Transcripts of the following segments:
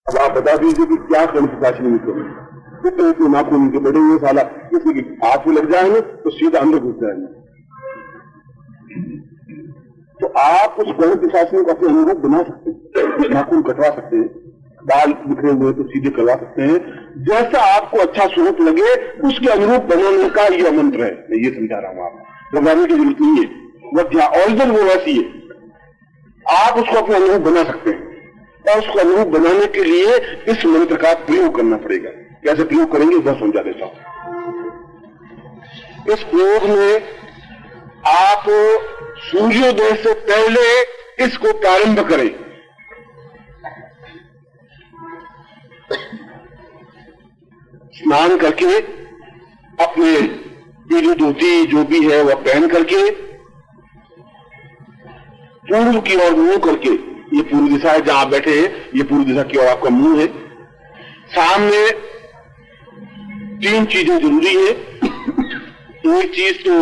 अब आप बता दीजिए कि क्या कर्ण पिशाचिनी में करें, कितने तो नाखून के बड़े हुए साला, किसी की आंख में लग जाएंगे तो सीधा अंदर घुस जाएंगे। तो आप उस कर्ण पिशाचिनी को अपने अनुरूप बना सकते हैं, नाखून कटवा सकते हैं, बाल बिखरे हुए तो सीधे करवा सकते हैं, जैसा आपको अच्छा स्वरूप लगे उसके अनुरूप बनाने का यह मंत्र है। मैं ये समझा रहा हूं, आप घबराने की जरूरत नहीं है, वह ओरिजिनल वो वैसी है, आप उसको अपने अनुरूप बना सकते हैं। और उसको अनुरूप बनाने के लिए इस मंत्र का प्रयोग करना पड़ेगा। कैसे प्रयोग करेंगे वह समझा देता हूं। इस प्रयोग में आप सूर्योदय से पहले इसको प्रारंभ करें। स्नान करके अपने पीली धोती जो भी है वह पहन करके पूर्व की ओर मुंह करके, ये पूर्व दिशा है जहां बैठे हैं, ये पूर्व दिशा की ओर आपका मुंह है। सामने 3 चीजें जरूरी है। एक चीज तो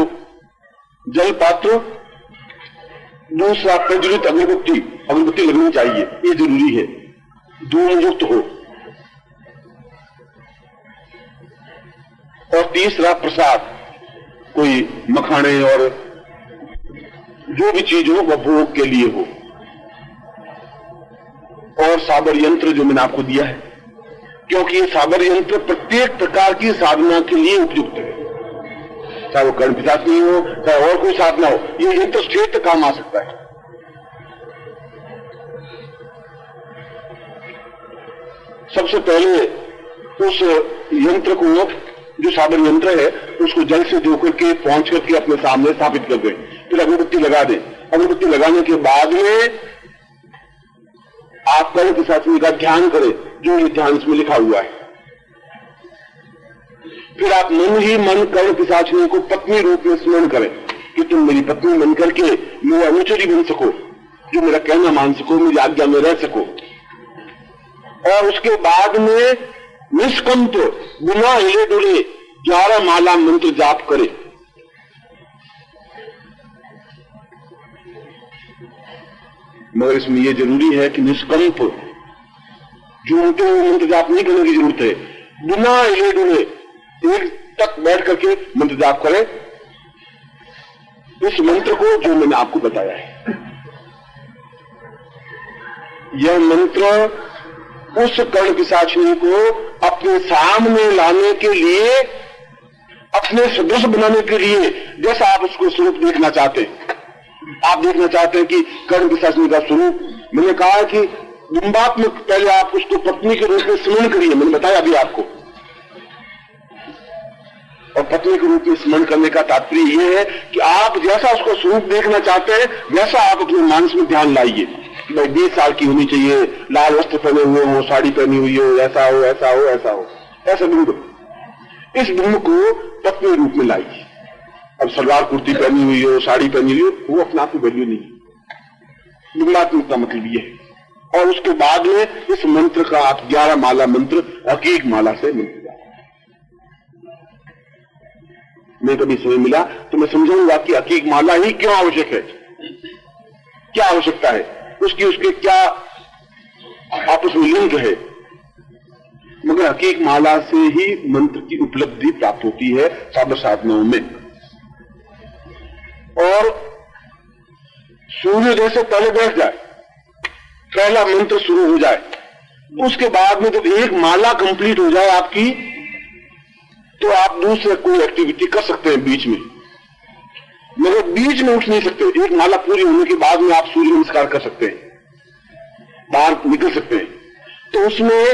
जल पात्र, दूसरा प्रज्वलित अगरबत्ती, अगरबत्ती लगनी चाहिए, ये जरूरी है, धूम युक्त हो, और तीसरा प्रसाद, कोई मखाने और जो भी चीज हो वह भोग के लिए हो, और साबर यंत्र जो मैंने आपको दिया है, क्योंकि ये साबर यंत्र प्रत्येक प्रकार की साधना के लिए उपयुक्त है, चाहे वो कर्ण पिशाचिनी हो, चाहे और कोई साधना हो, ये यंत्र श्रेष्ठ काम आ सकता है। सबसे पहले उस यंत्र को, जो साबर यंत्र है, उसको जल से धो करके पहुंच करके अपने सामने स्थापित कर दें, फिर अगरबत्ती लगा दें। अगरबत्ती लगाने के बाद में आप कर्ण पिशाचिनी का ध्यान करें, जो ये ध्यान इसमें लिखा हुआ है। फिर आप मन ही मन कर्ण पिशाचिनी को पत्नी रूप में स्मरण करें कि तुम मेरी पत्नी बन करके मेरे अनुचरी बन सको, जो मेरा कहना मान सको, मेरी आज्ञा में रह सको। और उसके बाद में निष्कंप बिना हिले डुले 11 माला मंत्र जाप करे। मगर इसमें यह जरूरी है कि निष्कंप, झूमते हुए मंत्र जाप नहीं करने की जरूरत है, बिना हिले डुले एक तक बैठ करके मंत्र जाप करें इस मंत्र को जो मैंने आपको बताया है। यह मंत्र उस कर्ण पिशाचिनी को अपने सामने लाने के लिए, अपने सदृश बनाने के लिए, जैसा आप उसको स्वरूप देखना चाहते हैं। आप देखना चाहते हैं कि कर्ण पिशाचिनी का स्वरूप, मैंने कहा कि बिंबात्मक पहले आप उसको पत्नी के रूप में स्मरण करिए, मैंने बताया अभी आपको। और पत्नी के रूप में स्मरण करने का तात्पर्य यह है कि आप जैसा उसको स्वरूप देखना चाहते हैं वैसा आप अपने मानस में ध्यान लाइए। भाई 20 साल की होनी चाहिए, लाल वस्त्र पहने हुए हो, साड़ी पहनी हुई हो, ऐसा हो, ऐसा हो, ऐसा हो, ऐसा बिंब, इस बिंब को पत्नी रूप में लाइए। अब सलवार कुर्ती पहनी हुई हो, साड़ी पहनी हुई हो, वो अपना आपकी वैल्यू नहीं है। बिंबात्मक का मतलब ये है। और उसके बाद में इस मंत्र का आप 11 माला मंत्र अकीक माला से मंत्र जाए। मैं कभी समय मिला तो मैं समझाऊंगा कि अकीक माला ही क्यों आवश्यक है, क्या आवश्यकता है उसकी, उसके क्या आपस में लिंक है। मगर हकीक माला से ही मंत्र की उपलब्धि प्राप्त होती है साबर साधनाओं में। और सूर्योदय से पहले बैठ जाए, पहला मंत्र शुरू हो जाए, उसके बाद में जब एक माला कंप्लीट हो जाए आपकी, तो आप दूसरे कोई एक्टिविटी कर सकते हैं बीच में, मगर बीच में उठ नहीं सकते। एक माला पूरी होने के बाद में आप सूर्य नमस्कार कर सकते हैं, बाहर निकल सकते हैं। तो उसमें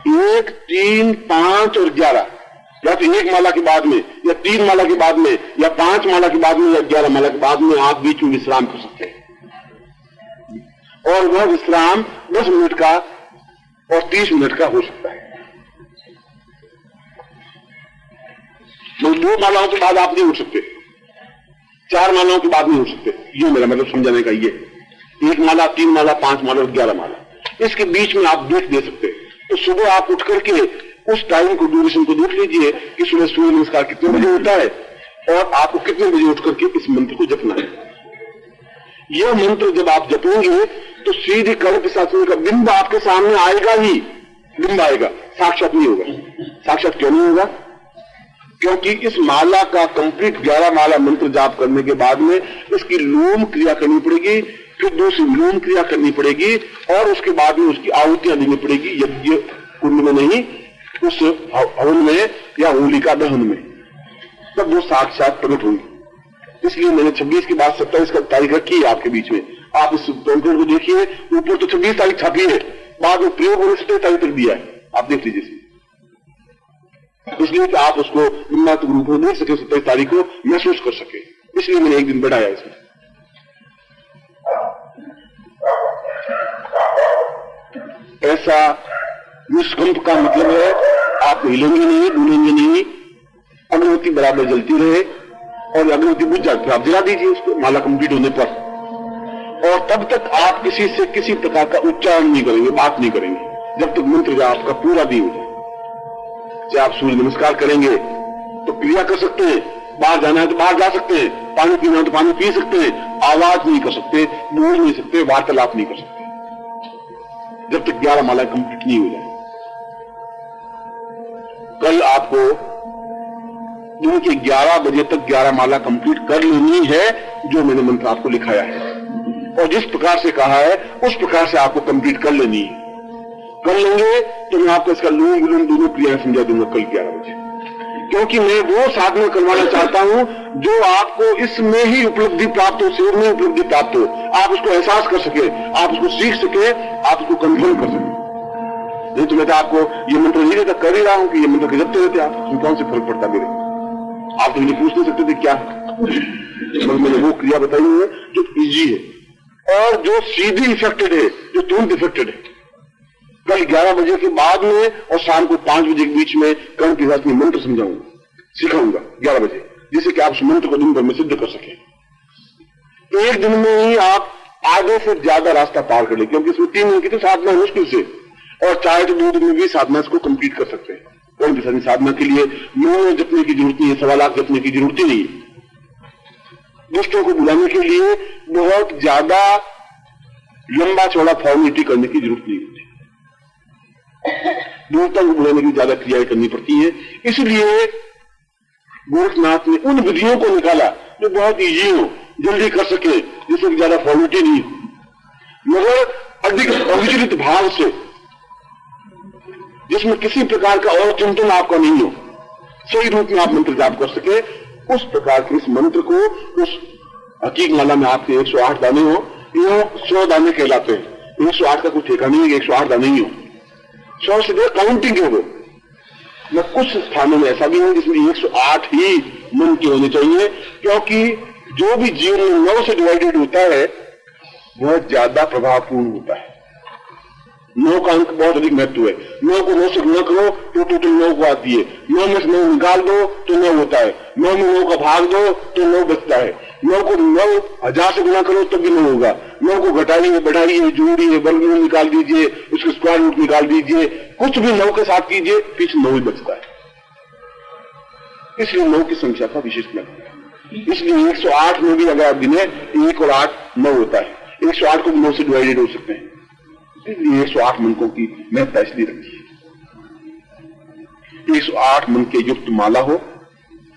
1, 3, 5 और 11, या तो 1 माला के बाद में, या 3 माला के बाद में, या 5 माला के बाद में, या 11 माला के बाद में आप बीच में विश्राम कर सकते हैं। और वह विश्राम 10 मिनट का और 30 मिनट का हो सकता है। तो 2 मालाओं के बाद आप नहीं उठ सकते, 4 मालाओं के बाद नहीं उठ सकते, ये मेरा मतलब समझाने का ये। 1 माला, 3 माला, 5 माला और 11 माला, इसके बीच में आप ब्रेक दे सकते हैं। तो सुबह आप उठ करके उस टाइम को, ड्यूरेशन को देख लीजिए कि सुबह सूर्य नमस्कार कितने बजे होता है और आपको कितने बजे उठ करके इस मंत्र को जपना है। यह मंत्र जब आप जपेंगे तो सीधे कर्ण पिशाचिनी का बिंब आपके सामने आएगा ही, बिंब आएगा, साक्षात नहीं होगा। साक्षात क्यों नहीं होगा? क्योंकि इस माला का कंप्लीट 11 माला मंत्र जाप करने के बाद में इसकी लोम क्रिया करनी पड़ेगी, फिर दूसरी लोम क्रिया करनी पड़ेगी, और उसके बाद में उसकी आहुतियां देनी पड़ेगी, यज्ञ कुंड में नहीं, उस हवन में या होलिका दहन में, तब वो साक्षात प्रकट होगी। इसलिए मैंने 26 के बाद 27 का तारीख रखी है आपके बीच में। आप इस पैम्पलेट को देखिए, ऊपर तो 26 तारीख छापी है, बाद में प्रयोग होने से 27 तारीख तक दिया है, आप देख लीजिए। इसलिए कि आप उसको निम्नात्मक रूप में देख सके, 27 तारीख को महसूस कर सके, इसलिए मैंने एक दिन बढ़ाया इसमें। ऐसा निष्कंप का मतलब है आप हिलेंगे नहीं, डूलेंगे नहीं, अगरबत्ती बराबर जलती रहे, और अगरबत्ती बुझ जाती है आप जला दीजिए उसको माला कंप्लीट होने पर, और तब तक आप किसी से किसी प्रकार का उच्चारण नहीं करेंगे, बात नहीं करेंगे, जब तक मंत्र जाप आपका पूरा नहीं हो जाए। चाहे आप सूर्य नमस्कार करेंगे तो क्रिया कर सकते हैं, बाहर जाना है तो बाहर जा सकते हैं, पानी पीना है तो पानी पी सकते हैं, आवाज नहीं कर सकते, बोल नहीं सकते, वार्तालाप नहीं कर सकते, जब तक 11 माला कंप्लीट नहीं हो जाए। कल आपको दिन के 11 बजे तक 11 माला कंप्लीट कर लेनी है, जो मैंने मंत्र आपको लिखाया है, और जिस प्रकार से कहा है उस प्रकार से आपको कंप्लीट कर लेनी है। कर लेंगे तो मैं आपको इसका लोम विलोम दोनों क्रियाएं समझा दूंगा कल 11 बजे, क्योंकि मैं वो साधना करवाना चाहता हूं जो आपको इसमें ही उपलब्धि प्राप्त हो, शरीर में उपलब्धि प्राप्त हो, आप उसको एहसास कर सके, आप उसको सीख सके, आप उसको कंफर्म कर सके। नहीं तो मैं तो आपको ये मंत्र नहीं देता, कर ही रहा हूं कि ये मंत्र जपते रहते आप, उसमें कौन से फर्क पड़ता मेरे? आप तो मुझे पूछ नहीं सकते थे क्या, मैंने वो क्रिया बताई है जो इजी है और जो सीधी इफेक्टेड है, जो तुरंत इफेक्टेड है। कल 11 बजे के बाद में और शाम को 5 बजे के बीच में कर्ण के साथ में मंत्र समझाऊंगा, सिखाऊंगा 11 बजे, जिससे कि आप उस मंत्र को दिन भर में सिद्ध कर सके। एक दिन में ही आप आधे से ज्यादा रास्ता पार कर ले, क्योंकि इसमें 3 दिन की तो साधना है मुश्किल से, और चाहे तो 2 दिन में भी साधना इसको कंप्लीट कर सकते हैं। कर्ण के साथ साधना के लिए 9 जपने की जरूरत नहीं है, 1.25 लाख जपने की जरूरत ही नहीं है। दुष्टों को बुलाने के लिए बहुत ज्यादा लंबा चौड़ा फॉर्मेलिटी करने की जरूरत नहीं होती, देवता को बुलाने की ज्यादा क्रियाएं करनी पड़ती है। इसलिए गोरखनाथ ने उन विधियों को निकाला जो बहुत इजी हो, जल्दी कर सके, जिससे ज्यादा फॉर्मेलिटी नहीं हो, मगर अधिक अविचलित भाव से, जिसमें किसी प्रकार का और चिंतन आपका नहीं हो, सही रूप में आप मंत्र जाप कर सके। उस प्रकार के इस मंत्र को उस हकीक माला में आपके 108 दाने हो, ये 100 दाने कहलाते हैं। 108 का कोई ठेका नहीं है, 108 दाने ही हो, 100 से देर काउंटिंग है वो। मैं कुछ स्थानों में ऐसा भी है जिसमें 108 ही मन के होने चाहिए, क्योंकि जो भी जीवन में 9 से डिवाइडेड होता है वह ज्यादा प्रभावपूर्ण होता है। 9 का अंक बहुत अधिक महत्व है। 9 को 9 से गुणा करो तो टोटल 9 को आती है, 9 में से 9 निकाल दो तो 9 होता है, 9 में 9 का भाग दो तो 9 बचता है, 9 को 9,000 से गुणा करो तब भी 9 होगा, 9 को घटाइए, बढ़ाइए, जोड़िए, वर्गमूल निकाल दीजिए, उसके स्क्वायर रूट निकाल दीजिए, कुछ भी 9 के साथ कीजिए, पीछे 9 ही बचता है। इसलिए 9 की संख्या का विशेष महत्व है। इसलिए 108 में भी अगर आप गिने 1 और 8 9 होता है, 108 को भी 9 से डिवाइडेड हो सकते हैं। इसलिए 108 मंत्रों की महत्ता इसलिए रखी है। 108 मंत्र के युक्त माला हो,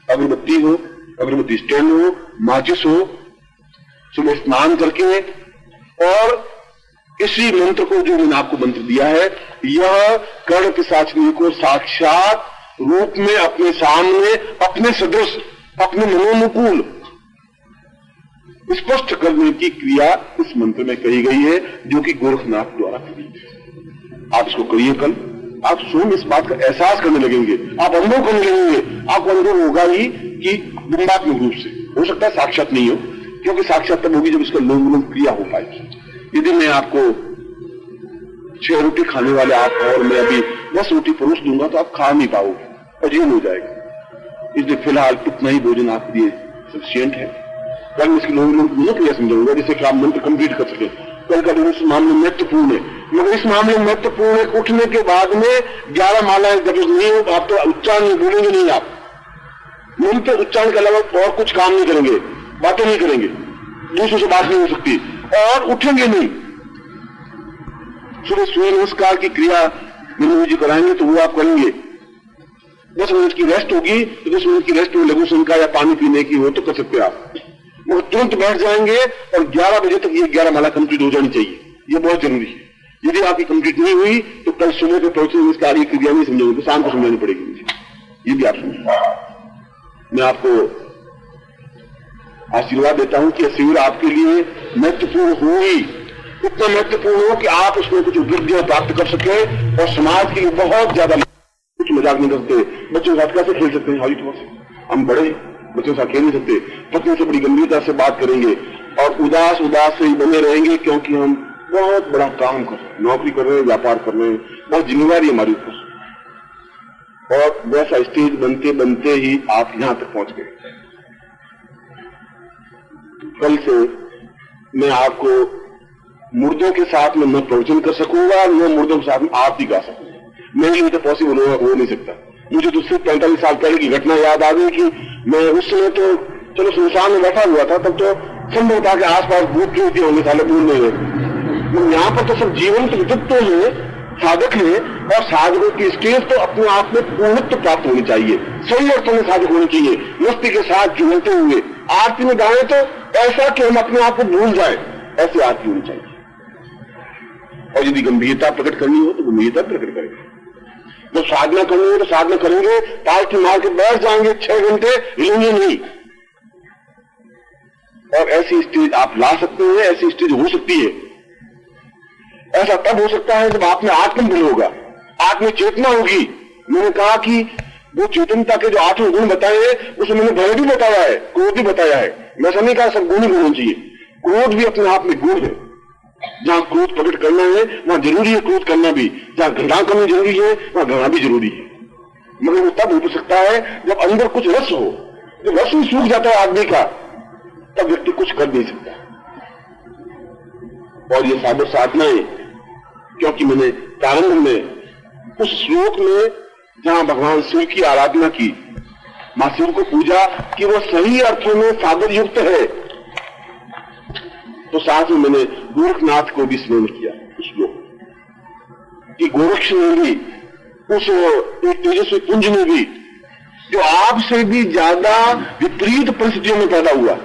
अगरबत्ती हो, अगरबत्ती स्टैंड हो, माचिस हो, सुबह स्नान करके, और इसी मंत्र को जो मैंने आपको मंत्र दिया है, यह कर्ण पिशाचिनी को साक्षात रूप में अपने सामने, अपने सदृश, अपने मनोनुकूल स्पष्ट करने की क्रिया इस मंत्र में कही गई है, जो कि गोरखनाथ द्वारा करी है। आप इसको करिए कल, आप स्वयं इस बात का एहसास करने लगेंगे, आप अनुभव करने लगेंगे। आपको अनुभव होगा ही कि बिंबात्मक रूप से, हो सकता है साक्षात नहीं हो, क्योंकि साक्षात तब होगी जब इसका लोम क्रिया हो पाएगी। यदि मैं आपको 6 रोटी खाने वाले आप और मैं अभी 10 रोटी परोस दूंगा तो आप खा नहीं पाओगे, अजीब हो जाएगा। इसलिए फिलहाल इतना ही भोजन आपके लिए सफिशिएंट है। कल मैं इसकी लोम क्रिया समझाऊंगा, जिससे कि आप मंत्र कंप्लीट कर सके। कल का दिन इस मामले में महत्वपूर्ण है, मगर इस मामले में महत्वपूर्ण है उठने के बाद में 11 मालाएं जब नहीं हो, आप तो उच्चारण नहीं बोलेंगे, नहीं आप मंत्र उच्चारण के अलावा और कुछ काम नहीं करेंगे, बातें नहीं करेंगे, दूसरों से बात नहीं हो सकती, और उठेंगे नहीं। सूर्य नमस्कार की क्रिया म्यूजिक कराएंगे तो वो आप करेंगे। 10 मिनट की रेस्ट होगी तो 10 मिनट की रेस्ट में लघु संका या पानी पीने की हो तो कर सकते हैं आप, मगर तुरंत बैठ जाएंगे और 11 बजे तक ये 11 माला कंप्लीट हो जानी चाहिए। ये बहुत जरूरी है। यदि आपकी कंप्लीट नहीं हुई तो कल सुबह के पहुंचे इसका आगे क्रिया नहीं समझेंगे तो शाम को समझानी पड़ेगी मुझे। ये भी आप समझिए। मैं आपको आशीर्वाद देता हूं कि शिविर आपके लिए महत्वपूर्ण हो ही, इतना महत्वपूर्ण हो कि आप उसमें कुछ उपलब्धियां प्राप्त कर सके और समाज के लिए बहुत ज्यादा। कुछ मजाक नहीं करते, बच्चों के साथ कैसे खेल सकते हैं, हाई तो हम बड़े बच्चों के साथ खेल नहीं सकते। पत्नी से बड़ी गंभीरता से बात करेंगे और उदास उदास से ही बने रहेंगे, क्योंकि हम बहुत बड़ा काम कर रहे हैं, नौकरी कर रहे हैं, व्यापार कर रहे हैं, बहुत जिम्मेवारी हमारी ऊपर। और वैसा स्टेज बनते बनते ही आप यहां तक पहुंच गए। कल से मैं आपको मुर्दों के साथ में न प्रवचन कर सकूंगा, न मुर्दों के साथ में आप भी गा सकूंगा। मेरे लिए तो पॉसिबल हो नहीं सकता। मुझे तो सिर्फ 45 साल पहले की घटना याद आ गई कि मैं उस समय तो चलो सुनसान में बैठा हुआ था, तब तो संभव था कि आसपास भूत क्यों होंगे, साले भूल नहीं है। यहाँ पर तो सब जीवंत व्यक्तित्व है, साधक है, और साधकों की स्टेज तो अपने आप में पूर्णत्व प्राप्त होनी चाहिए, सही अर्थों में साधक होनी चाहिए, मस्ती के साथ जुड़ते हुए। आरती में गाएं तो ऐसा कि हम अपने आप को भूल जाए, ऐसी आरती होनी चाहिए। और यदि गंभीरता प्रकट करनी हो तो गंभीरता प्रकट करेंगे, जब साधना करनी हो तो साधना करेंगे, पालकी मार के बैठ जाएंगे 6 घंटे, हिलेंगे नहीं। और ऐसी स्टेज आप ला सकते हैं, ऐसी स्टेज हो सकती है। ऐसा तब हो सकता है जब आप में आत्मबल होगा, आत्म चेतना होगी। मैंने कहा कि वो चेतनता के जो 8 गुण बताए हैं उसमें मैंने भय भी बताया है, क्रोध भी बताया है। मैं ऐसा नहीं कहा सब गुण ही होना चाहिए, क्रोध भी अपने आप में गुण है। जहां क्रोध प्रकट करना है वहां जरूरी है क्रोध करना भी, जहां घृणा करना जरूरी है वहां घृणा भी जरूरी है। मगर वो तब हो सकता है जब अंदर कुछ रस हो। जब रस ही सूख जाता है आदमी का, तब व्यक्ति कुछ कर नहीं सकता। और ये साधनाएं, क्योंकि मैंने प्रारंभ में उस श्लोक में जहां भगवान शिव की आराधना की, मां शिव को पूजा कि वो सही अर्थों में साधन युक्त है, तो साथ में मैंने गोरखनाथ को भी स्मरण किया उस श्लोक कि गोरक्ष ने भी उस एक तेजस्वी पुंज में भी, जो आपसे भी ज्यादा विपरीत परिस्थितियों में पैदा हुआ।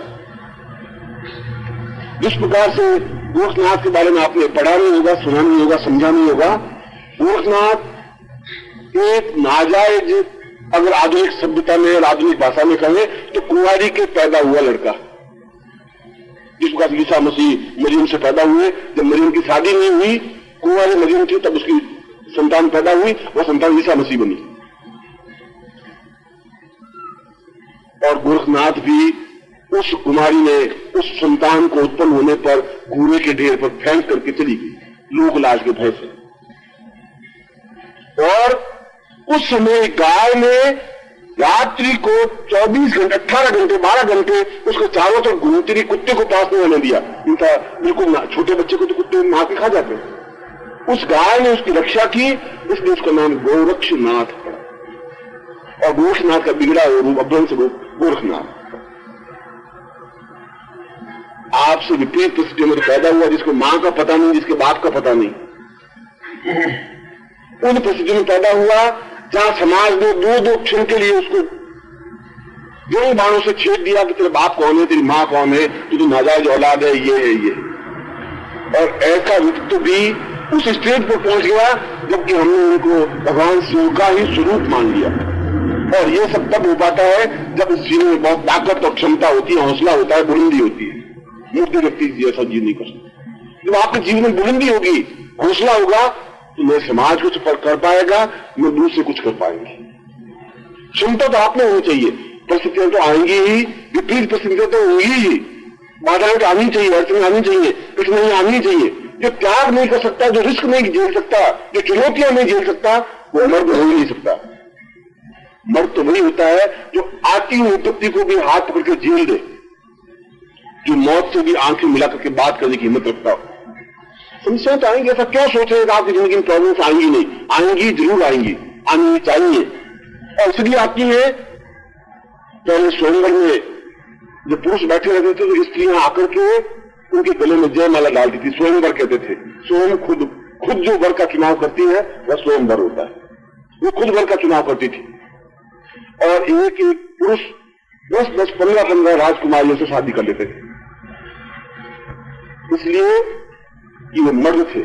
जिस प्रकार से गोरखनाथ के बारे में आपने पढ़ा नहीं होगा, सुना नहीं होगा, समझा नहीं होगा। गोरखनाथ एक नाजायज, अगर आधुनिक सभ्यता में और आधुनिक भाषा में कहें तो कुंवारी के पैदा हुआ लड़का। जिस प्रकार ईसा मसीह मरियम से पैदा हुए, जब मरियम की शादी नहीं हुई, कुंवारी मरियम थी, तब उसकी संतान पैदा हुई, वह संतान ईसा मसीह बनी। और गोरखनाथ भी उस कुमारी ने उस संतान को उत्पन्न होने पर कूड़े के ढेर पर फेंक करके चली गई, लोक लाज के भय से। और उस समय गाय ने रात्रि को 24 घंटे, 18 घंटे, 12 घंटे उसको चारों तरफ घूमती रही, कुत्ते को पास नहीं होने दिया। उनका बिल्कुल छोटे बच्चे को तो कुत्ते मार के खा जाते हैं। उस गाय ने उसकी रक्षा की, इसलिए उसका नाम गोरक्षनाथ पड़ा। और गोरक्षनाथ का बिगड़ा रूप, अभ्रंश रूप गोरखनाथ। आपसे विपरीत परिस्थितियों में पैदा हुआ, जिसको मां का पता नहीं, जिसके बाप का पता नहीं, उन परिस्थितियों में पैदा हुआ जहां समाज ने 2-2 क्षण के लिए उसको जो बाणों से छेद दिया कि तेरे बाप कौन है, तेरी मां कौन है, तू नाजायज औलाद है, ये है ये। और ऐसा व्यक्ति भी उस स्टेज पर पहुंच गया जबकि हमने उनको भगवान शिव का ही स्वरूप मान लिया। और ये सब तब हो पाता है जब इस जीवन में बहुत ताकत और क्षमता होती है, हौसला होता है, बुलंदी होती है। मूर्ति व्यक्ति ऐसा जीव नहीं कर सकता। जब आपके जीवन में बुलंदी होगी, हौसला होगा, तो मैं समाज कुछ कर पाएगा, मैं दूसरे कुछ कर पाएंगे। क्षमता तो आप में होनी चाहिए, परिस्थितियां तो आएंगी ही, विपरीत परिस्थितियां तो होंगी ही, बाधाएं तो आनी चाहिए, अड़चन आनी चाहिए, कठिनाई आनी चाहिए। जो त्याग नहीं कर सकता, जो रिस्क नहीं झेल सकता, जो चुनौतियां नहीं झेल सकता, वो मर्द हो ही नहीं सकता। मर्द तो वही होता है जो आती हुई विपत्ति को भी हाथ पकड़ के झेल दे, जो मौत से भी आंखें मिला करके बात करने की हिम्मत रखता हो। समस्या तो आएंगी, ऐसा क्या सोच रहे हैं आपकी जिंदगी में प्रॉब्लम्स आएंगी नहीं, आएंगी, जरूर आएंगी, आनी चाहिए। और इसलिए आती है, पहले स्वयंवर में जब पुरुष बैठे रहते थे तो स्त्रियां आकर के उनके गले में जयमाला डालती थी, स्वयंवर कहते थे। स्वयं खुद खुद जो वर का चुनाव करती है वह स्वयं वर होता है। वो खुद वर का चुनाव करती थी और एक एक पुरुष 10-10, 15-15 राजकुमारियों से शादी कर लेते थे, इसलिए कि वो मर्द थे।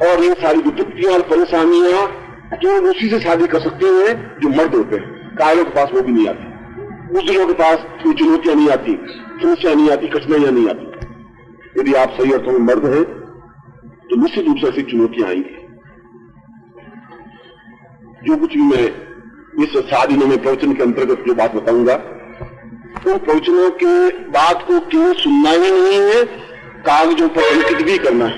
और ये सारी विपत्तियां और परेशानियां केवल उसी से शादी कर सकते हैं जो मर्द होते हैं। कायरों के पास वो भी नहीं आती, बुजुर्गों के पास कोई चुनौतियां नहीं आती, समस्या नहीं आती, कठिनाइयां नहीं आती। यदि आप सही अर्थों में मर्द हैं तो निश्चित रूप से ऐसी चुनौतियां आएंगी। जो कुछ भी मैं इस 7 दिनों में प्रवचन के अंतर्गत जो बात बताऊंगा, उन प्रवचनों के बात को केवल सुनना ही नहीं है, कागजों पर अंकित भी करना है,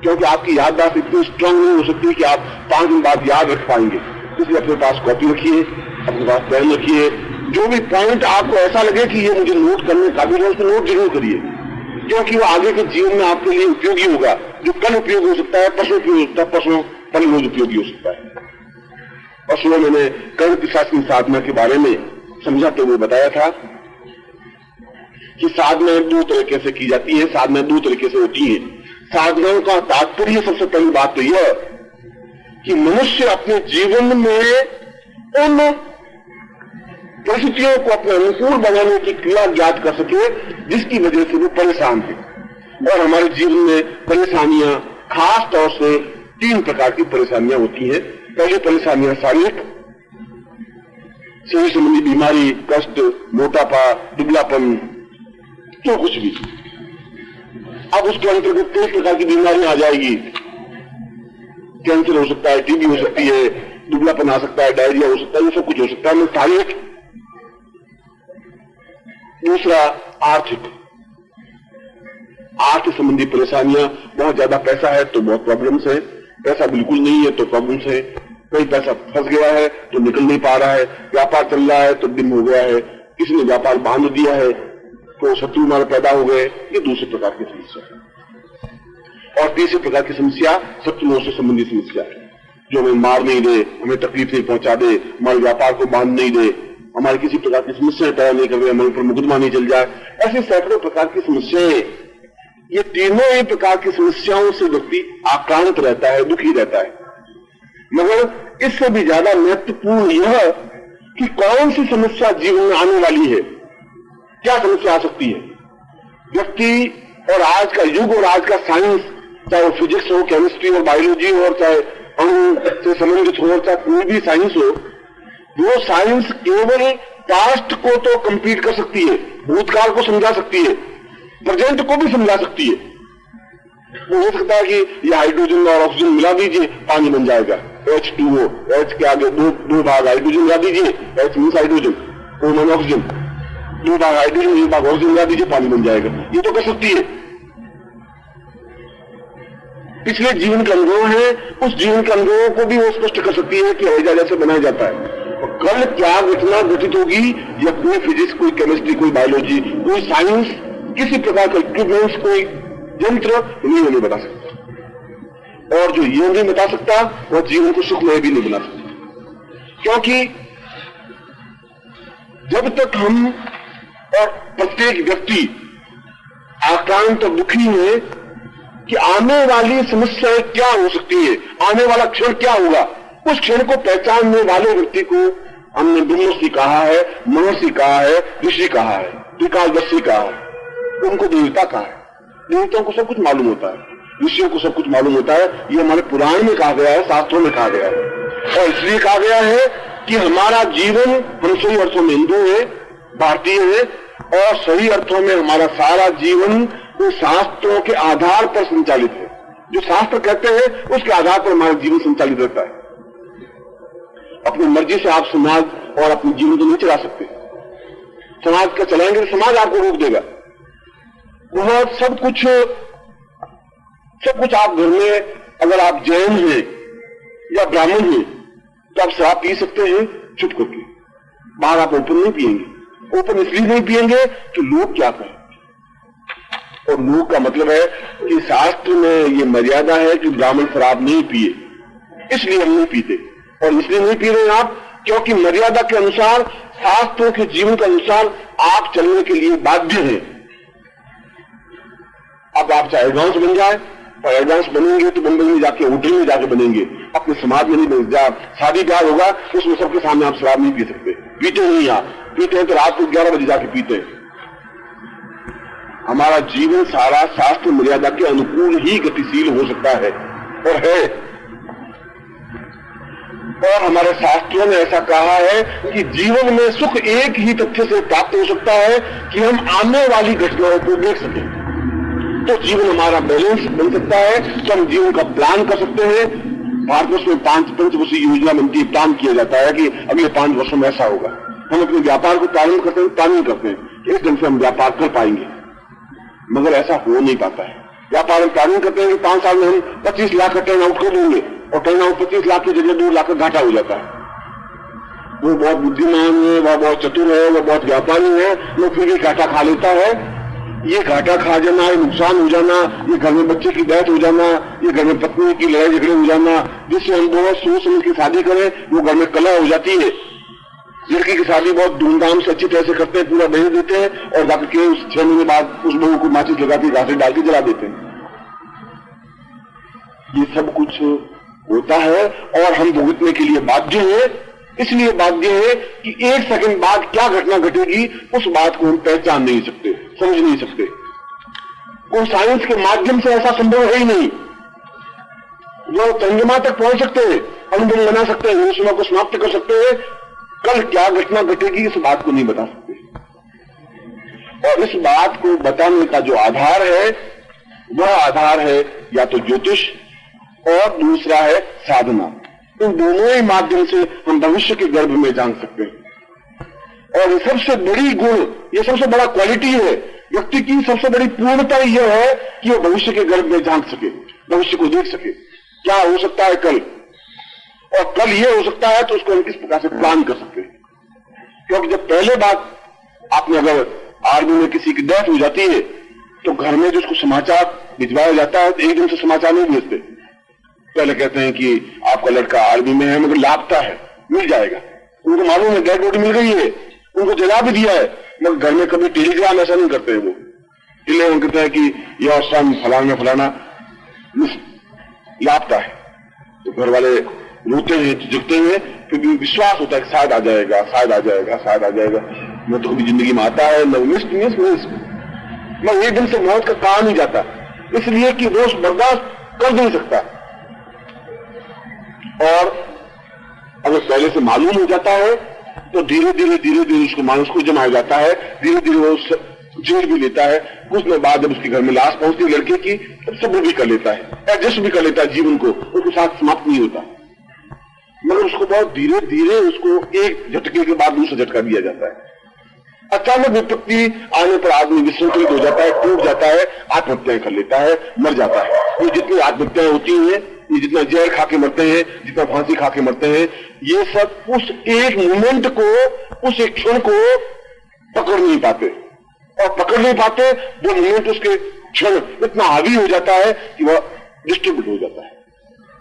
क्योंकि आपकी याददाश्त इतनी स्ट्रांग नहीं हो सकती कि आप 5 दिन बाद याद रख पाएंगे। इसलिए अपने पास कॉपी रखिए, अपने पास पेन रखिए। जो भी पॉइंट आपको ऐसा लगे कि ये मुझे नोट करने काबिल है, उसको नोट जरूर करिए, क्योंकि वो आगे के जीवन में आपके लिए उपयोगी होगा। जो कल उपयोग हो सकता है, परसों उपयोग हो सकता है, परसों कल रोज उपयोगी हो सकता है। परसों मैंने कर्म पिशाच साधना के बारे में समझाते हुए बताया था कि साधनाएं 2 तरीके से की जाती है, साधनाएं 2 तरीके से होती है। साधनाओं का तात्पर्य सबसे पहली बात तो यह कि मनुष्य अपने जीवन में उन परिस्थितियों को अपने अनुकूल बनाने की क्रिया ज्ञात कर सके जिसकी वजह से वो परेशान है। और हमारे जीवन में परेशानियां खास तौर से 3 प्रकार की परेशानियां होती हैं। पहली परेशानियां शारीरिक, शरीर संबंधी बीमारी, कष्ट, मोटापा, दुबलापन, जो कुछ भी। अब उसके अंतर्गत कई प्रकार की बीमारियां आ जाएगी। कैंसर हो सकता है, टीबी हो सकती है, दुबलापन आ सकता है, डायरिया हो सकता है, ये सब कुछ हो सकता है। शारीरिक। दूसरा आर्थिक संबंधी परेशानियां। बहुत ज्यादा पैसा है तो बहुत प्रॉब्लम्स है, पैसा बिल्कुल नहीं है तो प्रॉब्लम्स है, कोई पैसा फंस गया है तो निकल नहीं पा रहा है, व्यापार चल रहा है तो डिम हो गया है, किसी ने व्यापार बांध दिया है तो शत्रु मार पैदा हो गए। ये दूसरे प्रकार की समस्या है। और तीसरे प्रकार की समस्या शत्रुओं से संबंधित समस्या है, जो हमें मार नहीं दे, हमें तकलीफ नहीं पहुंचा दे, हमारे व्यापार को बांध नहीं दे, हमारी किसी प्रकार की समस्याएं पैदा नहीं कर दे, हमारे ऊपर मुकदमा नहीं चल जाए। ऐसे सैकड़ों प्रकार की समस्याएं। ये तीनों ही प्रकार की समस्याओं से व्यक्ति आक्रांत रहता है, दुखी रहता है। मगर इससे भी ज्यादा महत्वपूर्ण यह कि कौन सी समस्या जीवन में आने वाली है, क्या समस्या आ सकती है। व्यक्ति और आज का युग और आज का साइंस, चाहे वो फिजिक्स हो, केमिस्ट्री और बायोलॉजी हो, और चाहे अणु से संबंधित हो, चाहे कोई भी साइंस हो, वो साइंस केवल पास्ट को तो कंप्लीट कर सकती है, भूतकाल को समझा सकती है, प्रेजेंट को भी समझा सकती है। वो हो सकता है कि ये हाइड्रोजन और ऑक्सीजन मिला दीजिए, पानी बन जाएगा, H2O, H के आगे दो भाग हाइड्रोजन मिला दीजिए, H means hydrogen, O means oxygen, 2 भाग हाइड्रोजन 1 भाग ऑक्सीजन मिला दीजिए, पानी बन जाएगा। ये तो कर सकती है। पिछले जीवन के अनुभव है, उस जीवन के अनुभवों को भी वो स्पष्ट कर सकती है कि हैजा जैसे बनाया जाता है। कल क्या घटना घटित होगी, या कोई फिजिक्स, कोई केमिस्ट्री, कोई बायोलॉजी, कोई साइंस, किसी प्रकार का इक्विपमेंट्स, कोई यंत्र नहीं बता सकता। और जो ये नहीं बता सकता वह जीवन को सुखमय भी नहीं बना सकता। क्योंकि जब तक हम और प्रत्येक व्यक्ति आक्रांत और दुखी है कि आने वाली समस्याएं क्या हो सकती है, आने वाला क्षण क्या होगा, उस क्षण को पहचानने वाले व्यक्ति को हमने ब्रह्मर्षि कहा है, महर्षि कहा है, ऋषि कहा है, त्रिकालदर्शी कहा है, उनको देवता कहा है। देवताओं को सब कुछ मालूम होता है, ऋषियों को सब कुछ मालूम होता है। ये हमारे पुराण में कहा गया है, शास्त्रों में कहा गया है। और इसलिए कहा गया है कि हमारा जीवन, हम सही अर्थों में हिंदू है, भारतीय है, और सही अर्थों में हमारा सारा जीवन उन शास्त्रों के आधार पर संचालित है। जो शास्त्र कहते हैं उसके आधार पर हमारा जीवन संचालित रहता है। अपनी मर्जी से आप समाज और अपने जीवन को नहीं चला सकते। समाज का चलाएंगे तो समाज आपको रोक देगा। बहुत सब कुछ आप घर में, अगर आप जैन हैं या ब्राह्मण हैं तो आप शराब पी सकते हैं चुप करके, बाहर आप ओपन नहीं पिएंगे। ओपन इसलिए नहीं पिएंगे कि लोग क्या कहें। और लोग का मतलब है कि शास्त्र में ये मर्यादा है कि ब्राह्मण शराब नहीं पिए, इसलिए हम नहीं पीते। और इसलिए नहीं पी रहे हैं आप क्योंकि मर्यादा के अनुसार, शास्त्रों के जीवन के अनुसार आप चलने के लिए बाध्य हैं। अब आप चाहे एडवांस बन जाए, और एडवांस बनेंगे तो बम्बई में जाके होटल में जाके बनेंगे, अपने समाज में नहीं बनेंगे। शादी ब्याह होगा उसमें सबके सामने आप शराब नहीं पी सकते, पीते नहीं, यहाँ पीते हैं तो रात को 11 बजे जाके पीते हैं। हमारा जीवन सारा शास्त्र मर्यादा के अनुकूल ही गतिशील हो सकता है और है। और हमारे शास्त्रों ने ऐसा कहा है कि जीवन में सुख एक ही तथ्य से प्राप्त हो सकता है कि हम आने वाली घटनाओं को देख सकें। तो जीवन हमारा बैलेंस बन सकता है, तो हम जीवन का प्लान कर सकते हैं। भारतवर्ष में 5 पंचवर्षीय योजना बनती है, प्लान किया जाता है कि अगले 5 वर्षों में ऐसा होगा। हम अपने व्यापार को प्रारंभ करते हैं, प्लानिंग करते हैं इस ढंग से हम व्यापार कर पाएंगे, मगर ऐसा हो नहीं पाता है। व्यापार में प्लानिंग करते हैं कि 5 साल में हम 25 लाख का टर्न आउट कर देंगे और टर्न आउट 25 लाख की जगह 2 लाख का घाटा हो जाता है। वो बहुत बुद्धिमान है, वह बहुत चतुर है, वह बहुत व्यापारी है, वो फिर भी घाटा खा लेता है। ये घाटा खा जाना, ये नुकसान हो जाना, ये घर में बच्चे की डेथ हो जाना, ये घर में पत्नी की लड़ाई झगड़े हो जाना, जिससे हम बहुत सोच समझ की शादी करें वो घर में कलह हो जाती है। लड़की की शादी बहुत धूमधाम से अच्छी तरह से करते हैं, पूरा दहेज देते हैं और जाकर के उस 6 महीने बाद उस बहू को माचिस लगा के घासे डाल के जला देते हैं। ये सब कुछ होता है और हम भुगतने के लिए बाध्य हैं। इसलिए बाध्य है कि 1 सेकंड बाद क्या घटना घटेगी उस बात को हम पहचान नहीं सकते, समझ नहीं सकते। कोई साइंस के माध्यम से ऐसा संभव है ही नहीं। वो चंद्रमा तक पहुंच सकते हैं, अनुबंध बना सकते हैं, हिंदुस्तान को समाप्त कर सकते हैं, कल क्या घटना घटेगी इस बात को नहीं बता सकते। और इस बात को बताने का जो आधार है वह आधार है या तो ज्योतिष और दूसरा है साधना। इन दोनों ही माध्यम से हम भविष्य के गर्भ में जान सकते हैं। और ये सबसे बड़ी गुण, ये सबसे बड़ा क्वालिटी है व्यक्ति की, सबसे बड़ी पूर्णता यह है कि वो भविष्य के गर्भ में जान सके, भविष्य को देख सके, क्या हो सकता है कल, और कल ये हो सकता है तो उसको हम किस प्रकार से प्लान कर सकते हैं। क्योंकि जब पहले बात आपने अगर आर्मी में किसी की डेथ हो जाती है तो घर में जो उसको समाचार भिजवाया जाता है तो एक दिन से समाचार नहीं भेजते। पहले कहते हैं कि आपका लड़का आर्मी में है मगर लापता है, मिल जाएगा। उनको मालूम है डेड बॉडी मिल गई है, उनको जला भी दिया है, मगर घर में कभी टेलीग्राम ऐसा नहीं करते हैं। वो टेलीग्राम कहते हैं कि यह सन फलाना फलाना लापता है, तो घर वाले रोते हैं, झिझकते हैं, फिर भी विश्वास होता है कि शायद आ जाएगा, शायद आ जाएगा, शायद आ जाएगा। न तो कभी जिंदगी में आता है, न मिस मैं एक दिन से मौत का कहा नहीं जाता, इसलिए कि वो बर्दाश्त कर नहीं सकता। और अगर पहले से मालूम हो जाता है तो धीरे धीरे उसको मानस को जमाया जाता है, धीरे धीरे वो जेल भी लेता है। कुछ दिन बाद जब उसके घर में लाश पहुंचती है लड़के की, तब सब्र भी कर लेता है, एडजस्ट भी कर लेता है जीवन को, उसके साथ समाप्त नहीं होता। मगर उसको बहुत धीरे धीरे उसको एक झटके के बाद दूसरा झटका दिया जाता है। अचानक विपत्ति आने पर आदमी विसंतुलित हो जाता है, टूट जाता है, आत्महत्याएं कर लेता है, मर जाता है। ये जितनी आत्महत्याएं होती हैं, ये जितना जहर खा के मरते हैं, जितना फांसी खा के मरते हैं, ये सब उस एक मोमेंट को, उस एक क्षण को पकड़ नहीं पाते। और पकड़ नहीं पाते वो मोमेंट, उसके क्षण इतना हावी हो जाता है कि वह डिस्टर्ब हो जाता है।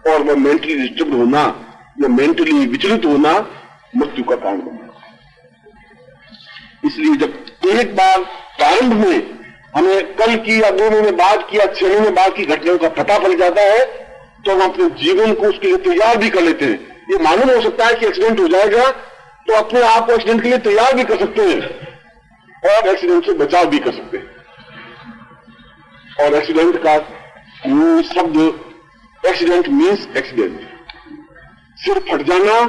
और वह मेंटली डिस्टर्ब होना या मेंटली विचलित होना मृत्यु का कारण बनता है। इसलिए जब एक बार प्रारंभ में हमें कल की या 2 महीने बाद की या 6 महीने बाद की घटनाओं का पता पड़ जाता है तो हम अपने जीवन को उसके लिए तैयार भी कर लेते हैं। ये मालूम हो सकता है कि एक्सीडेंट हो जाएगा तो अपने आप को एक्सीडेंट के लिए तैयार भी कर सकते हैं और एक्सीडेंट से बचाव भी कर सकते हैं। और एक्सीडेंट का मूल शब्द, एक्सीडेंट मीन्स एक्सीडेंट, सिर फट जाना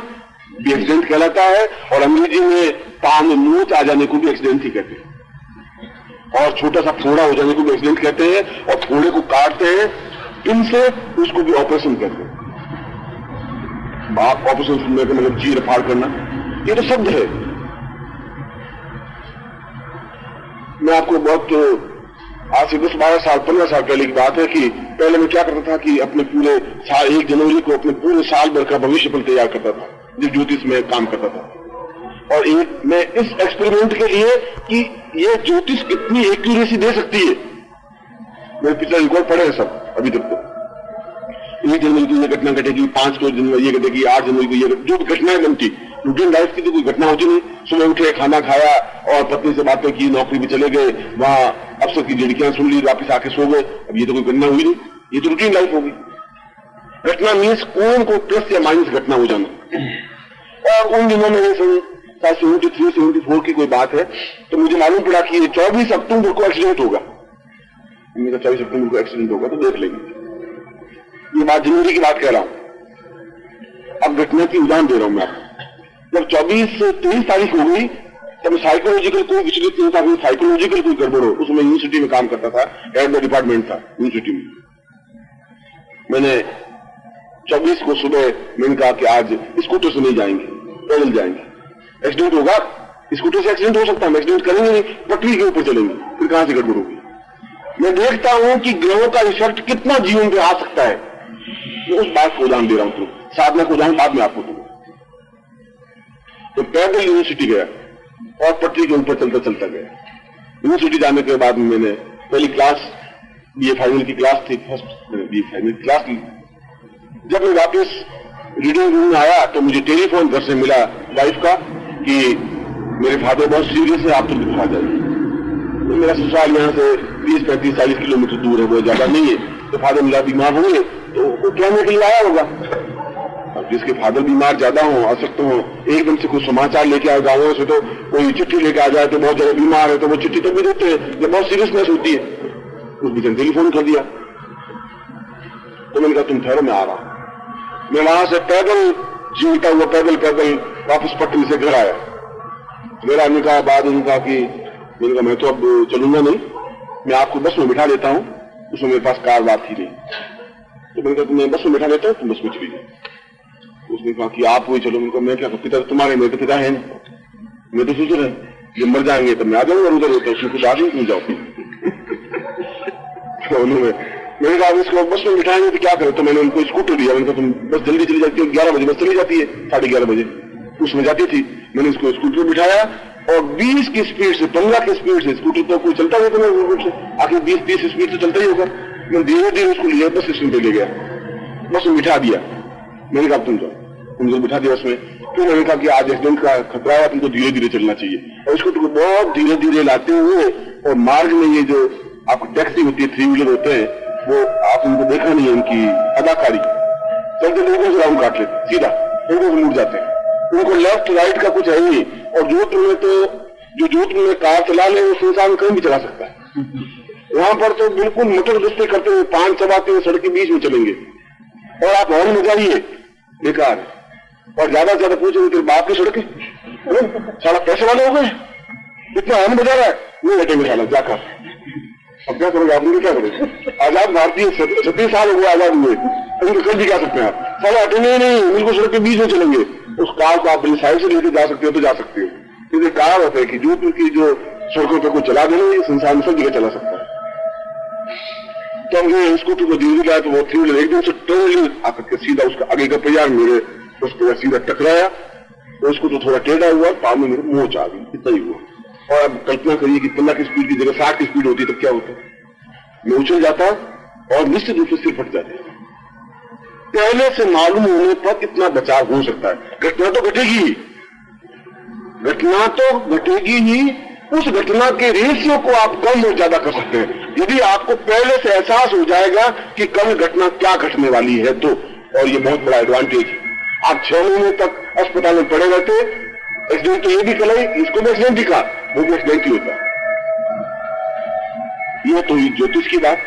भी एक्सीडेंट कहलाता है, और अंग्रेजी में पांव में मूंछ आ जाने को भी एक्सीडेंट ही कहते हैं, और छोटा सा फोड़ा हो जाने को भी एक्सीडेंट कहते हैं, और फोड़े को काटते हैं पिन से, उसको भी ऑपरेशन कहते हैं। ऑपरेशन सुनने का मतलब चीर फाड़ करना, ये तो शब्द है। मैं आपको बहुत आज से 10-12 साल 15 साल पहले की बात है कि पहले मैं क्या करता था कि अपने पूरे साल 1 जनवरी को अपने पूरे साल भर का भविष्य पर तैयार करता था, जो ज्योतिष में काम करता था। और मैं इस एक्सपेरिमेंट के लिए कि ये ज्योतिष कितनी एक्यूरेसी दे सकती है, मेरे पिछले रिकॉर्ड पड़े हैं सब अभी तक। तो 1 जनवरी को ये घटना घटेगी, 5 जनवरी ये घटेगी, 8 जनवरी को ये, जो घटनाएं बनती, रूटीन लाइफ की तो कोई घटना होती नहीं। सुबह उठे, खाना खाया और पत्नी से बातें की, नौकरी भी चले गए, वहां अफसर की झिड़कियां सुन ली, वापिस आके सो गए। अब ये तो कोई घटना हुई नहीं, ये तो रूटीन लाइफ होगी। घटना मीन्स कोई को प्लस या माइनस घटना हो जाना। और उन दिनों में 73-74 की कोई बात है, तो मुझे मालूम पड़ा कि 24 अक्टूबर को एक्सीडेंट होगा। 24 अक्टूबर को एक्सीडेंट होगा, तो देख लेंगे। ये बात जनवरी की बात कह रहा हूं। अब घटना की उदाहरण दे रहा हूं मैं आपको। जब 23 तारीख हो गई, तब साइकोलॉजिकल कोई विचलित नहीं था, साइकोलॉजिकल कोई गड़बड़ हो। उसमें यूनिवर्सिटी में काम करता था, हेड द डिपार्टमेंट था यूनिवर्सिटी में। मैंने 24 को सुबह मैंने कहा कि आज स्कूटर से नहीं जाएंगे, पैदल जाएंगे। एक्सीडेंट होगा, स्कूटर से एक्सीडेंट हो सकता है, एक्सीडेंट करेंगे नहीं, पटरी के ऊपर चलेंगे, फिर कहां से गड़बड़ होगी। मैं देखता हूं कि ग्रहों का इफेक्ट कितना जीवन पे आ सकता है। मैं उस बात को उदाहरण दे रहा हूं, साधना को उदाहरण बाद में आपको दूंगा। तो पैदल यूनिवर्सिटी गया और पटरी के ऊपर चलता चलता गया। यूनिवर्सिटी जाने के बाद मैंने पहली क्लास बीए फाइनल की क्लास थी, फर्स्ट बीए फाइनल की क्लास ली। जब मैं वापस रीडिंग रूम में आया तो मुझे टेलीफोन घर से मिला वाइफ का कि मेरे फादर बहुत सीरियस है, आप तो दिखा जाइए। तो मेरा ससुराल यहाँ से 30-35-40 किलोमीटर दूर है, वो ज्यादा नहीं है। तो फादर मेरा बीमार होंगे तो वो कहने के लिए आया होगा। अब जिसके फादर बीमार ज्यादा हो, असक्त हो, एकदम से कोई समाचार लेके आए गाँवों से, तो कोई चिट्ठी लेके आ जाए तो बहुत ज्यादा बीमार है, तो वो चिट्ठी तब भी देते हैं जब बहुत सीरियसनेस होती है। उस बीच टेलीफोन कर दिया। तो मैंने कहा तुम ठहरो, मैं आ रहा हूं। मैं वहां से पैदल झीलता हुआ पैदल वापस पटरी से घर आया। घर आने का बाद उनका कि मैंने कहा मैं तो अब चलूंगा नहीं, मैं आपको बस में बिठा लेता हूं। उसमें मेरे पास कार बात थी नहीं, तो मैंने कहा तुम्हें बस में बिठा लेता हूं, तुम बस में चली जाओ। उसने कहा कि आप वही चलो। मैंने कहा मैं क्या, पिता तुम्हारे, मेरे पिता है नहीं, मैं तो सोच रहा जब मर जाएंगे तब मैं आ जाऊंगा उधर, होता उसमें कुछ आगे तुम जाओ। तो उन्होंने मैंने कहा इसको बस में बिठाएंगे तो क्या करें, तो मैंने उनको स्कूटर दिया। मैंने कहा तुम बस जल्दी चली जाती है, 11 बजे बस चली जाती है, 11:30 बजे उसमें जाती थी। मैंने उसको स्कूटर बिठाया और 20 की स्पीड से 15 की स्पीड से, स्कूटर तो कोई चलता नहीं था, आखिर 20-30 स्पीड से चलता ही होगा। मैं धीरे धीरे उसको लिया, बस स्टेशन पे ले गया, बस में बिठा दिया। मैंने कहा तुम जाओ, उनको बिठा दिया उसमें। फिर मैंने कहा कि आज एक्सीडेंट का खतरा है, तुमको धीरे धीरे चलना चाहिए। और उसको बहुत धीरे धीरे लाते हुए, और मार्ग में ये जो आपको टैक्सी होती है, 3 व्हीलर होते हैं, वो आप उनको देखा नहीं है उनकी अदाकारी, चलते लोगों से राउंड काट लेते सीधा, उनको मुड़ जाते हैं। उनको लेफ्ट राइट का कुछ है ही नहीं। और जोधपुर में तो जो जोधपुर में कार चला ले उस इंसान कहीं भी चला सकता है। वहां पर तो बिल्कुल मोटर दस्ते करते हुए 5 चबाते हुए सड़क के बीच में चलेंगे, और आप हॉर्न बजाइए बेकार है। और ज्यादा से ज्यादा पूछेंगे तेरे बाप की सड़क है, साला पैसे वाले हो गए, इतना हॉर्न बजा रहा है, नहीं हटेंगे साला जाकर। अब क्या करोगे आप, क्या करोगे? आजाद भारतीय 36 साल हो गए आजाद हुए, उनको कल भी क्या सकते हैं आप, साला हटेंगे नहीं, बिल्कुल सड़क के बीच में चलेंगे। उस कार को आप साइड से लेकर जा सकते हो तो जा सकते हो। क्योंकि कार होता है कि जोधपुर की जो सड़कों पर कोई चला देना, संसार में सब जगह चला सकता है। तो हमने स्कूटर को धीरे लाया, तो वो 3 व्हीलर एकदम से टर्न आकर के सीधा उसका आगे का पहिया मेरे उस पर सीधा टकराया, तो उसको तो थोड़ा टेढ़ा हुआ, पाँव में मेरे मोच आ गई, इतना ही हुआ। और अब कल्पना करिए कि 15 की स्पीड की जगह 60 की स्पीड होती, तब क्या होता? मैं उछल जाता और निश्चित रूप से सिर फट जाते। पहले से मालूम होने पर इतना बचाव हो सकता है। घटना तो घटेगी, घटना तो घटेगी ही। उस घटना के रेशियो को आप कम और ज्यादा कर सकते हैं यदि आपको पहले से एहसास हो जाएगा कि कल घटना क्या घटने वाली है तो। और ये बहुत बड़ा एडवांटेज है। आप 6 महीने तक अस्पताल में पड़े रहते, एक्सीडेंट तो ये भी कल इसको भी एक्सीडेंट दिखा, वो भी एक्सीडेंट ही होता। ये तो ज्योतिष की बात।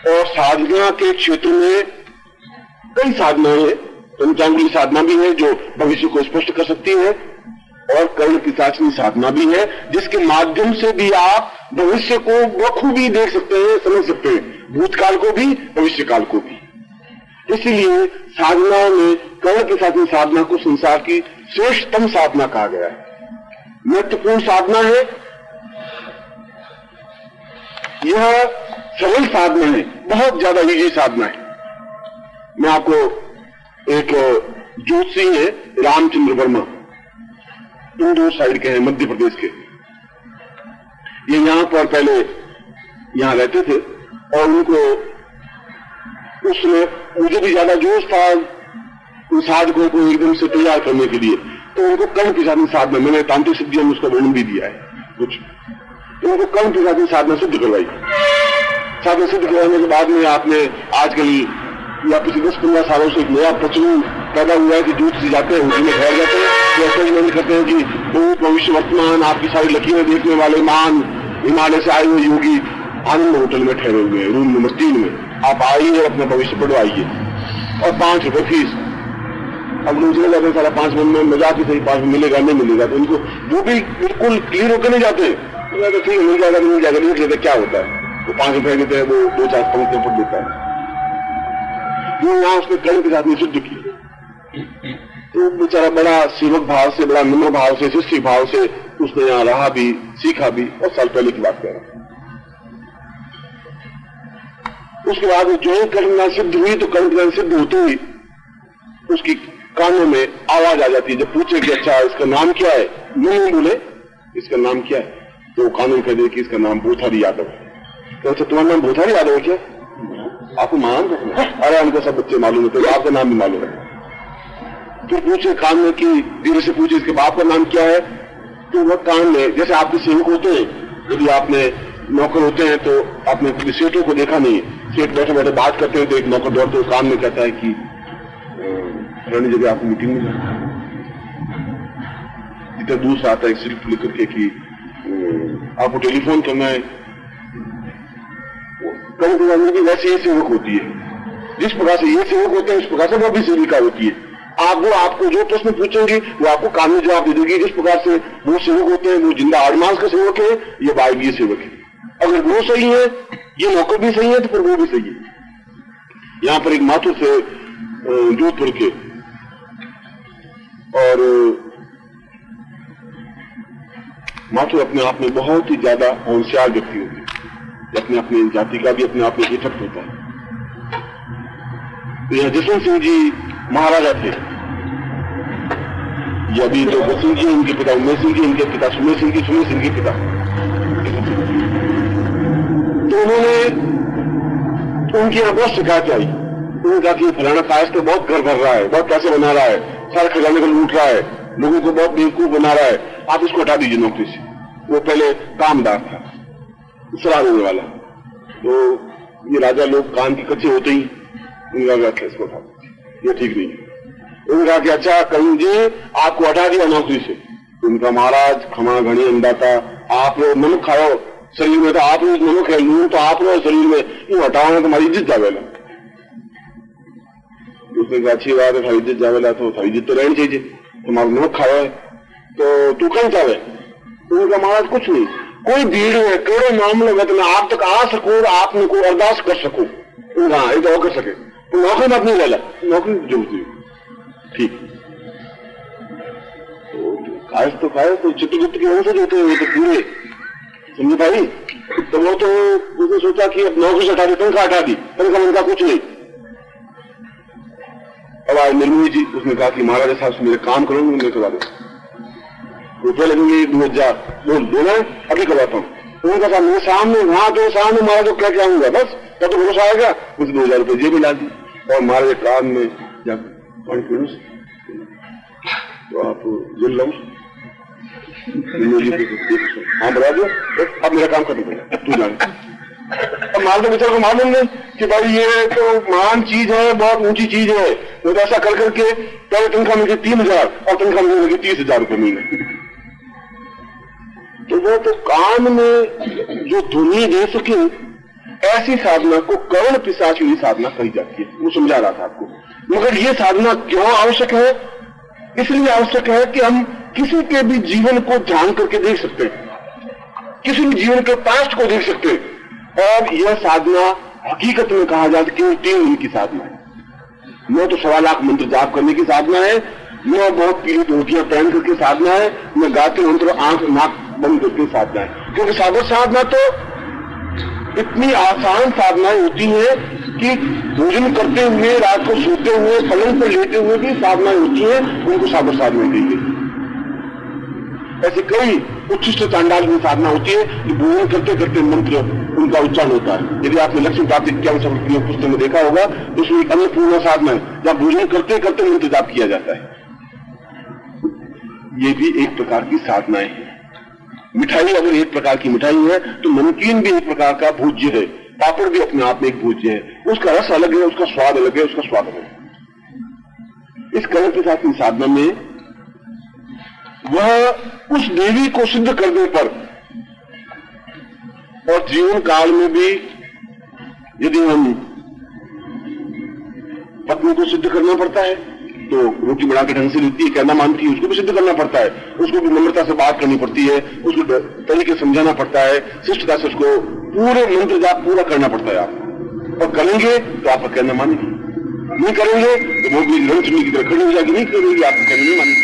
और साधना के क्षेत्र में कई साधनाएं हैं। पंचांगुली साधना भी है जो भविष्य को स्पष्ट कर सकती है, और कर्ण पिशाचनी साधना भी है जिसके माध्यम से भी आप भविष्य को बखूबी देख सकते हैं, समझ सकते हैं, भूतकाल को भी भविष्य काल को भी। इसीलिए साधना में कर्ण पिशाचनी साधना को संसार की श्रेष्ठतम साधना कहा गया है। महत्वपूर्ण साधना है, यह सरल साधना है, बहुत ज्यादा इजी साधना है। मैं आपको एक ज्योतिषी है रामचंद्र वर्मा, इंदौर साइड के हैं, मध्य प्रदेश के। ये यहां पर पहले यहां रहते थे, और उनको उसमें मुझे भी ज्यादा जोश था उन साधकों को एकदम से तैयार करने के लिए। तो उनको कर्ण पिशाचनी साधना, मैंने तांत्रिक सिद्धियों में उसका वर्णन भी दिया है कुछ, तो उनको कर्ण पिशाचनी साधना सिद्ध करवाई। साधना सिद्ध कराने के बाद में आपने आजकल या पिछले 10-15 सालों से एक नया प्रचलन पैदा हुआ है कि दूध से जाते हैं, होटल में ठहर जाते हैं, तो एक्सपेरिमेंट करते हैं कि भूत भविष्य वर्तमान आपकी सारी लकीरें देखने वाले मान हिमालय से आए हुए योगी आनंद होटल में ठहरे हुए हैं, रूम नंबर 3 में। आप आइए, अपना भविष्य बढ़वाइए और 5 रुपए फीस। अब लोग चले जाते हैं, सारा 5 मिनट में मजाक ही सही, 5 में मिलेगा नहीं मिलेगा, तो उनको वो भी बिल्कुल क्लियर होकर नहीं जाते, तो ठीक है मिल जाएगा नहीं मिल जाएगा, लिख लेते क्या होता है, वो 5 रुपए देते हैं, वो 2-4 पंक्तियों पर देता है। वो यहाँ उसने कर्म के साथ निषिद्ध की, तो बेचारा बड़ा सेवक भाव से, बड़ा नम्र भाव से, शिष्य भाव से उसने यहाँ रहा भी, सीखा भी, और साल पहले की बात कर रहा। उसके बाद जो ही कर्म सिद्ध हुई, तो कर्म सिद्ध होते ही उसकी कानों में आवाज आ जाती है, जब पूछे कि अच्छा इसका नाम क्या है, नहीं बोले इसका नाम क्या है, तो कानून कह दे कि इसका नाम भूथारी यादव है। तो अच्छा तुम्हारा नाम भूथारी यादव है क्या? आपको मान रखना? अरे हमको सब बच्चे मालूम है, तो आपका नाम भी मालूम है। फिर पूछे कान में कि धीरे से पूछे इसके बाप का नाम क्या है, तो वह कान में, जैसे आपके सेवक होते हैं, यदि आपने नौकर होते हैं तो आपने कभी सेठों को देखा नहीं है, सेठ बैठे बैठे बात करते हैं तो एक नौकर दौड़ते हुए कान में कहता है कि पुरानी जगह आपको मीटिंग में जाना है, इतना दूर से आता है स्लिप लेकर के कि आपको टेलीफोन करना है। कभी कभी वैसे ये सेवक होती है, जिस प्रकार से ये सेवक होते हैं उस प्रकार से वो भी सेविका होती है। आपको जो प्रश्न पूछेंगे वो आपको कान में जवाब दे देगी। जिस प्रकार से वो सेवक होते हैं, वो जिंदा आड़मास का सेवक है, ये बाइबीय सेवक है। अगर वो सही है, ये नौकर भी सही है, तो फिर वो भी सही है। यहाँ पर एक माथुर से जोधपुर के, और माथुर अपने आप में बहुत ही ज्यादा होशियार व्यक्ति होते हैं, अपने अपने जाति का भी अपने आप में इफेक्ट होता है। तो यह जसवंत सिंह जी महाराजा थे, ये अभी तो बसंत जी इनके पिता, उमेश सिंह जी इनके पिता, सुमेश सिंह के पिता। तो उन्होंने उनकी यहाँ बहुत शिकायत आई, उन्होंने कहा कि फलाना कायस्थ तो बहुत घर भर रहा है, बहुत पैसे बना रहा है, सारे खजाने को लूट रहा है, लोगों को बहुत बेवकूफ बना रहा है, आप इसको हटा दीजिए नौकरी से। वो पहले कामदार था, सलाह देने वाला, तो ये राजा लोग कान के कच्चे होते ही उनका इसको हटा दीजिए, ये ठीक नहीं है। उन्होंने कहा कि अच्छा कहीं जी आपको हटा दिया नौकरी से। उनका महाराज खमा घनी अंदाता, आप लोग नमक खाओ शरीर में, तो आप लोग नमक है, लून तो आप लोग शरीर में, यूं हटाओ तुम्हारी इज्जत जावेला। उसने कहा अच्छी बात है, तुम्हारी इज्जत जावेला तो तुम्हारी इज्जत तो रहनी चाहिए, तुम्हारा नमक खाओ है तो तू कहीं जावे। उनका महाराज कुछ नहीं, कोई भीड़ है, केड़ो मामले में तो मैं आप तक आ सकूं और आपने को अरदास कर सकूं, हाँ ये तो कर सके, तो नौकरी में अपनी ले ला, नौकरी जरूरत नहीं, ठीक कायस्थ तो खाए, तो चित्रगुप्त के वंशज होते हैं, तो पूरे समझे भाई। तो वो तो उसने सोचा कि अब नौकरी से हटा दी, तनख्वाह हटा दी, तनख्वाह उनका कुछ नहीं। अब आए निर्मोही जी, उसने कहा कि महाराजा साहब से मेरे काम करो, मैं करवा दो, रुपये लगेंगे 2000, बोल देना अभी करवाता हूँ। उनका साहब मेरे सामने, वहां तो सामने महाराज को क्या क्या होगा, बस तब तो भरोसा आएगा। उसे 2000 रुपये जेब में ला दी और महाराज कान में जाकर तो आप जिल लो, हाँ बता दो, अब मेरा काम खत्म हो, तू जान। अब मालूम बेचारे को मालूम नहीं कि भाई ये तो महान चीज है, बहुत ऊंची चीज है। वो तो ऐसा कर करके पहले तनख्वाह मिलती 3000 और तनख्वाह मिलेगी 30,000 रुपये महीने। तो वो तो कान में जो ध्वनि दे सके, ऐसी साधना को कर्ण पिशाचिनी साधना कही जाती है। वो समझा रहा था आपको। मगर ये साधना क्यों आवश्यक है? इसलिए आवश्यक है कि हम किसी के भी जीवन को ध्यान करके देख सकते हैं, किसी भी जीवन के पास्ट को देख सकते हैं। और यह साधना हकीकत में कहा जाए तो केवल 3 दिन की साधना है। न तो 1.25 लाख मंत्र जाप करने की साधना है, न बहुत पीली धोतियां पहन करके साधना है, न गाते मंत्र आंख नाक बंद करके साधना है। क्योंकि साधना तो इतनी आसान साधनाएं होती है कि भोजन करते हुए, रात को सोते हुए, पलंग पर लेटे हुए भी साधनाएं होती हैं, उनको साधना कही गई। ऐसे कई उच्छिष्ट चांडाल की साधना होती है कि भोजन करते करते मंत्र उनका उच्चारण होता है। यदि आपने लक्ष्मी प्राप्ति पुस्तक में देखा होगा तो उसमें एक अन्नपूर्णा साधना है, जब भोजन करते करते मंत्र जाप किया जाता है। ये भी एक प्रकार की साधनाएं हैं। मिठाई अगर एक प्रकार की मिठाई है तो नमकीन भी एक प्रकार का भोज्य है। पापड़ भी अपने आप में एक भोज्य है, उसका रस अलग है, उसका स्वाद अलग है, उसका स्वाद अलग है। इस कर्ण पिशाचिनी साधना में वह उस देवी को सिद्ध करने पर और जीवन काल में भी यदि हम पत्नी को सिद्ध करना पड़ता है तो रोटी बना के ढंग से देती है, कहना मानती है, उसको भी सिद्ध करना पड़ता है, उसको भी नम्रता से बात करनी पड़ती है, उसको तरीके समझाना पड़ता है, शिष्टता से उसको पूरे मंत्र जाप पूरा करना पड़ता है आप। और करेंगे तो आपका कहना मानेगी, नहीं करेंगे तो वो भी लड़चुनी की तरह खड़ी हो जाएगी, नहीं करेंगे आपका कहना नहीं मानेगी।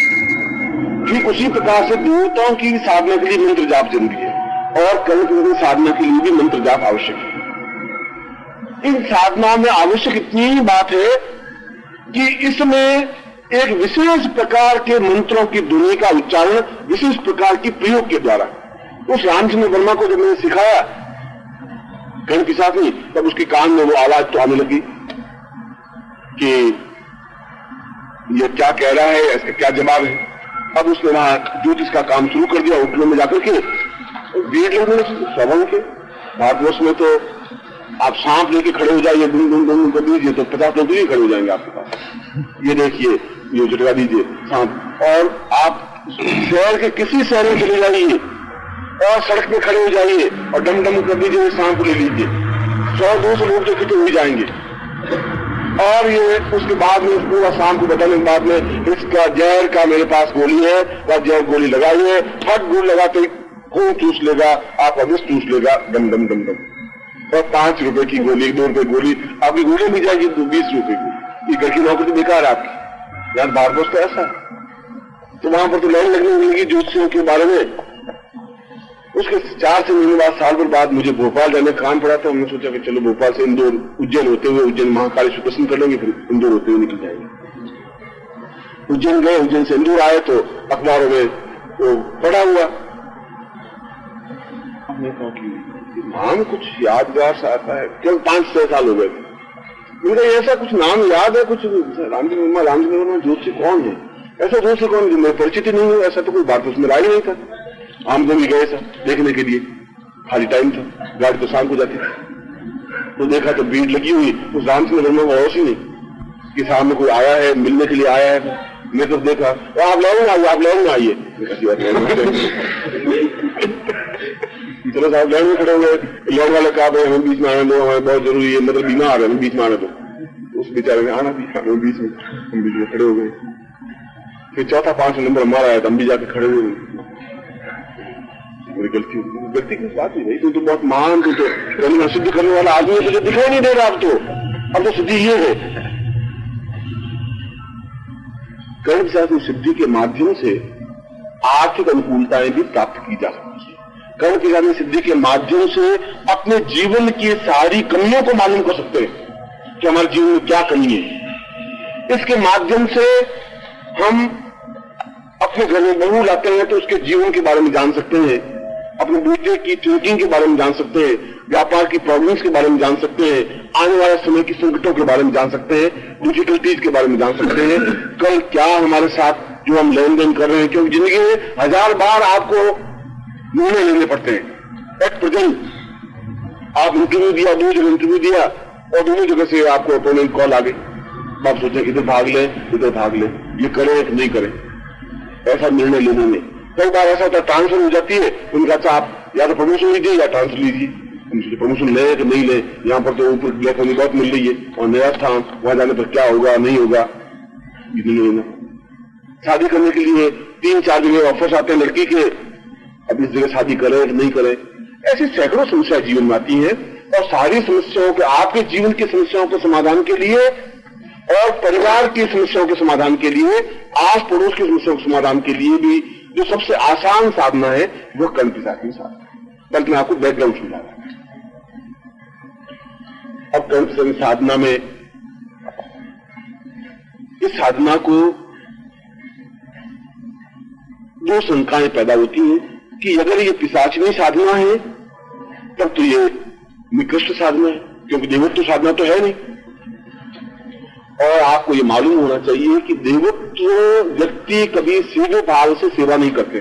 ठीक उसी प्रकार से देवताओं की साधना के लिए मंत्र जाप जरूरी है और कर्ण की साधना के लिए भी मंत्र जाप आवश्यक है। इन साधना में आवश्यक इतनी ही बात है कि इसमें एक विशेष प्रकार के मंत्रों की ध्वनि का उच्चारण विशेष प्रकार की प्रयोग के द्वारा, उस रामचंद्र वर्मा को जब मैंने सिखाया कर्ण पिशाचिनी, तब उसके कान में वो आवाज तो आने लगी कि ये क्या कह रहा है, इसका क्या जवाब है। अब उसने वहां ज्योतिष का काम शुरू कर दिया, होटलों में जाकर के भीड़ लगने सवाल के। भारतवर्ष में तो आप सांप लेके खड़े हो जाइए, डूम कर दीजिए तो 50 लोग ही खड़े हो जाएंगे आपके पास। ये देखिए, ये झटका दीजिए सांप, और आप शहर के किसी शहर में चले जाइए और सड़क पे खड़े हो जाइए और डम डम कर दीजिए, सांप को ले लीजिए, 100-200 लोग जो इकट्ठे हो जाएंगे। और ये उसके बाद में पूरा सांप को बताने के बाद में इसका जहर का मेरे पास गोली है, वह जहर गोली लगाई है, फट गोली लगाते खून चूस लेगा, आपका विष चूस लेगा, डम डम डम डम। और 5 रुपए की गोली, 2 रुपए गोली, आपकी गोली मिल जाएगी तो 20 रुपए की। ये घर की नौकरी बेकार है आपकी। यार भारतवर्ष तो ऐसा है, तो वहां पर तो लाइन लगने मिलेगी ज्योतिषियों के बारे में। उसके 4 से महीने बाद, साल भर बाद मुझे भोपाल जाने का काम पड़ा था। हमने सोचा कि चलो भोपाल से इंदौर, उज्जैन होते हुए उज्जैन महाकालेश्वर दर्शन कर लेंगे, फिर इंदौर होते हुए निकल जाएंगे। उज्जैन गए, उज्जैन से इंदौर आए तो अखबारों में तो पड़ा हुआ। हमने कहा कि नाम कुछ यादगार सा आता है, केवल 5-6 साल हो गए थे। मुझे ऐसा कुछ नाम याद है, कुछ रामचंद्र वर्मा ज्योतिषी कौन है, ऐसा ज्योतिषी कौन है मेरे परिचित ही नहीं हो, ऐसा तो कोई बात उसमें राय नहीं था। हम तो भी गए था देखने के लिए, खाली टाइम था, गाड़ी तो शाम को जाती थी, तो देखा तो भीड़ लगी हुई, उस रामचंद्र वर्मा को होश ही नहीं कि सामने कोई आया है, मिलने के लिए आया है। मैं तो देखा, आप लौंग आइए, आप लौंग आइए, चलो साहब लाइन में खड़े हो गए। लौंग वाले कहा भाई हमें बीच में आने दो, हमें बहुत जरूरी है, मतलब बीमा आ रहा है, बीच में आने दो। उस बेचारे ने आना भी, हमें बीच में, हम बीच में खड़े हो गए। फिर चौथा 5 नंबर हमारा आया, हम भी जाके खड़े हुए। गलती की बात नहीं भाई, तू तो बहुत महान, तू तो सिद्ध करने वाला आदमी तुझे दिखाई नहीं दे रहा। अब तो सिद्धि ये है, कर्ण पिशाचिनी सिद्धि के माध्यम से आर्थिक अनुकूलताएं भी प्राप्त की जा सकती है। कर्ण पिशाचिनी सिद्धि के माध्यम से अपने जीवन की सारी कमियों को मालूम कर सकते हैं कि हमारे जीवन में क्या कमी है। इसके माध्यम से हम अपने घर में बहू लाते हैं तो उसके जीवन के बारे में जान सकते हैं, अपने बेटे की थिंकिंग के बारे में जान सकते हैं, व्यापार की प्रॉब्लम्स के बारे में जान सकते हैं, आने वाले समय की संकटों के बारे में जान सकते हैं, डिफिकल्टीज के बारे में जान सकते हैं, कल क्या हमारे साथ जो हम लेन देन कर रहे हैं। क्योंकि जिंदगी में 1000 बार आपको निर्णय लेने पड़ते हैं। एट प्रेजेंट आप इंटरव्यू दिया, 2 जगह इंटरव्यू दिया और दोनों जगह से आपको अपॉइंटमेंट कॉल आ गई, आप सोचें इधर भाग लें, इधर भाग लें, ये करें कि नहीं करें। ऐसा निर्णय लेने में कई बार ऐसा होता है, ट्रांसफर हो जाती है, उनका अच्छा आप या तो प्रमोशन लीजिए या ट्रांसफर लीजिए। प्रमोशन ले कि नहीं ले, यहाँ पर तो ऊपर ब्लैक होने बहुत मिल रही है और नया स्थान, वहां जाने पर क्या होगा नहीं होगा, ये नहीं लेना। शादी करने के लिए 3-4 जगह ऑफर्स आते हैं लड़की के, अब इस जगह शादी करें कि नहीं करें। ऐसी सैकड़ों समस्याएं जीवन में आती है और सारी समस्याओं के, आपके जीवन की समस्याओं के समाधान के लिए और परिवार की समस्याओं के समाधान के लिए, आस पड़ोस की समस्याओं के समाधान के लिए भी जो सबसे आसान साधना है वह कर्ण पिशाचिनी साधना है। बल्कि मैं आपको बैकग्राउंड समझा रहा हूं। अब कर्ण पिशाचिनी साधना में, इस साधना को 2 शंकाएं पैदा होती हैं कि अगर ये पिशाचिनी साधना है तब तो ये निकृष्ट साधना है, क्योंकि देवत्व साधना तो है नहीं। और आपको ये मालूम होना चाहिए कि देवत्व व्यक्ति कभी सीधे भाव से सेवा नहीं करते।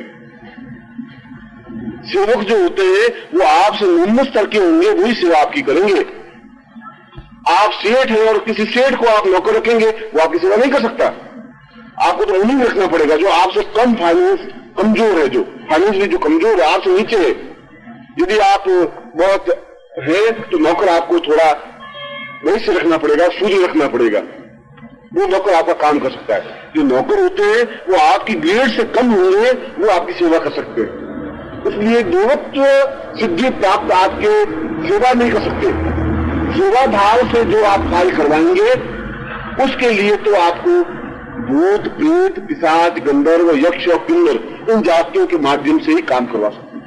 सेवक जो होते हैं वो आपसे निम्न स्तर के होंगे, वही सेवा आपकी करेंगे। आप सेठ हैं और किसी सेठ को आप नौकर रखेंगे, वो आपकी सेवा नहीं कर सकता। आपको तो उन्हीं रखना पड़ेगा जो आपसे कम फाइनेंस कमजोर है, जो फाइनेंशियली जो कमजोर है, आपसे नीचे है। यदि आप बहुत है तो नौकर आपको थोड़ा वही से रखना पड़ेगा, सूर्य रखना पड़ेगा, वो नौकर आपका काम कर सकता है। जो नौकर होते हैं वो आपकी ग्रेड से कम होंगे, वो आपकी सेवा कर सकते हैं। इसलिए देवत्व सिद्धि प्राप्त आपके सेवा नहीं कर सकते। सेवा भाव से जो आप कार्य करवाएंगे उसके लिए तो आपको भूत, प्रेत, पिशाच, गंधर्व, यक्ष और किन्नर इन जातियों के माध्यम से ही काम करवा सकते हैं।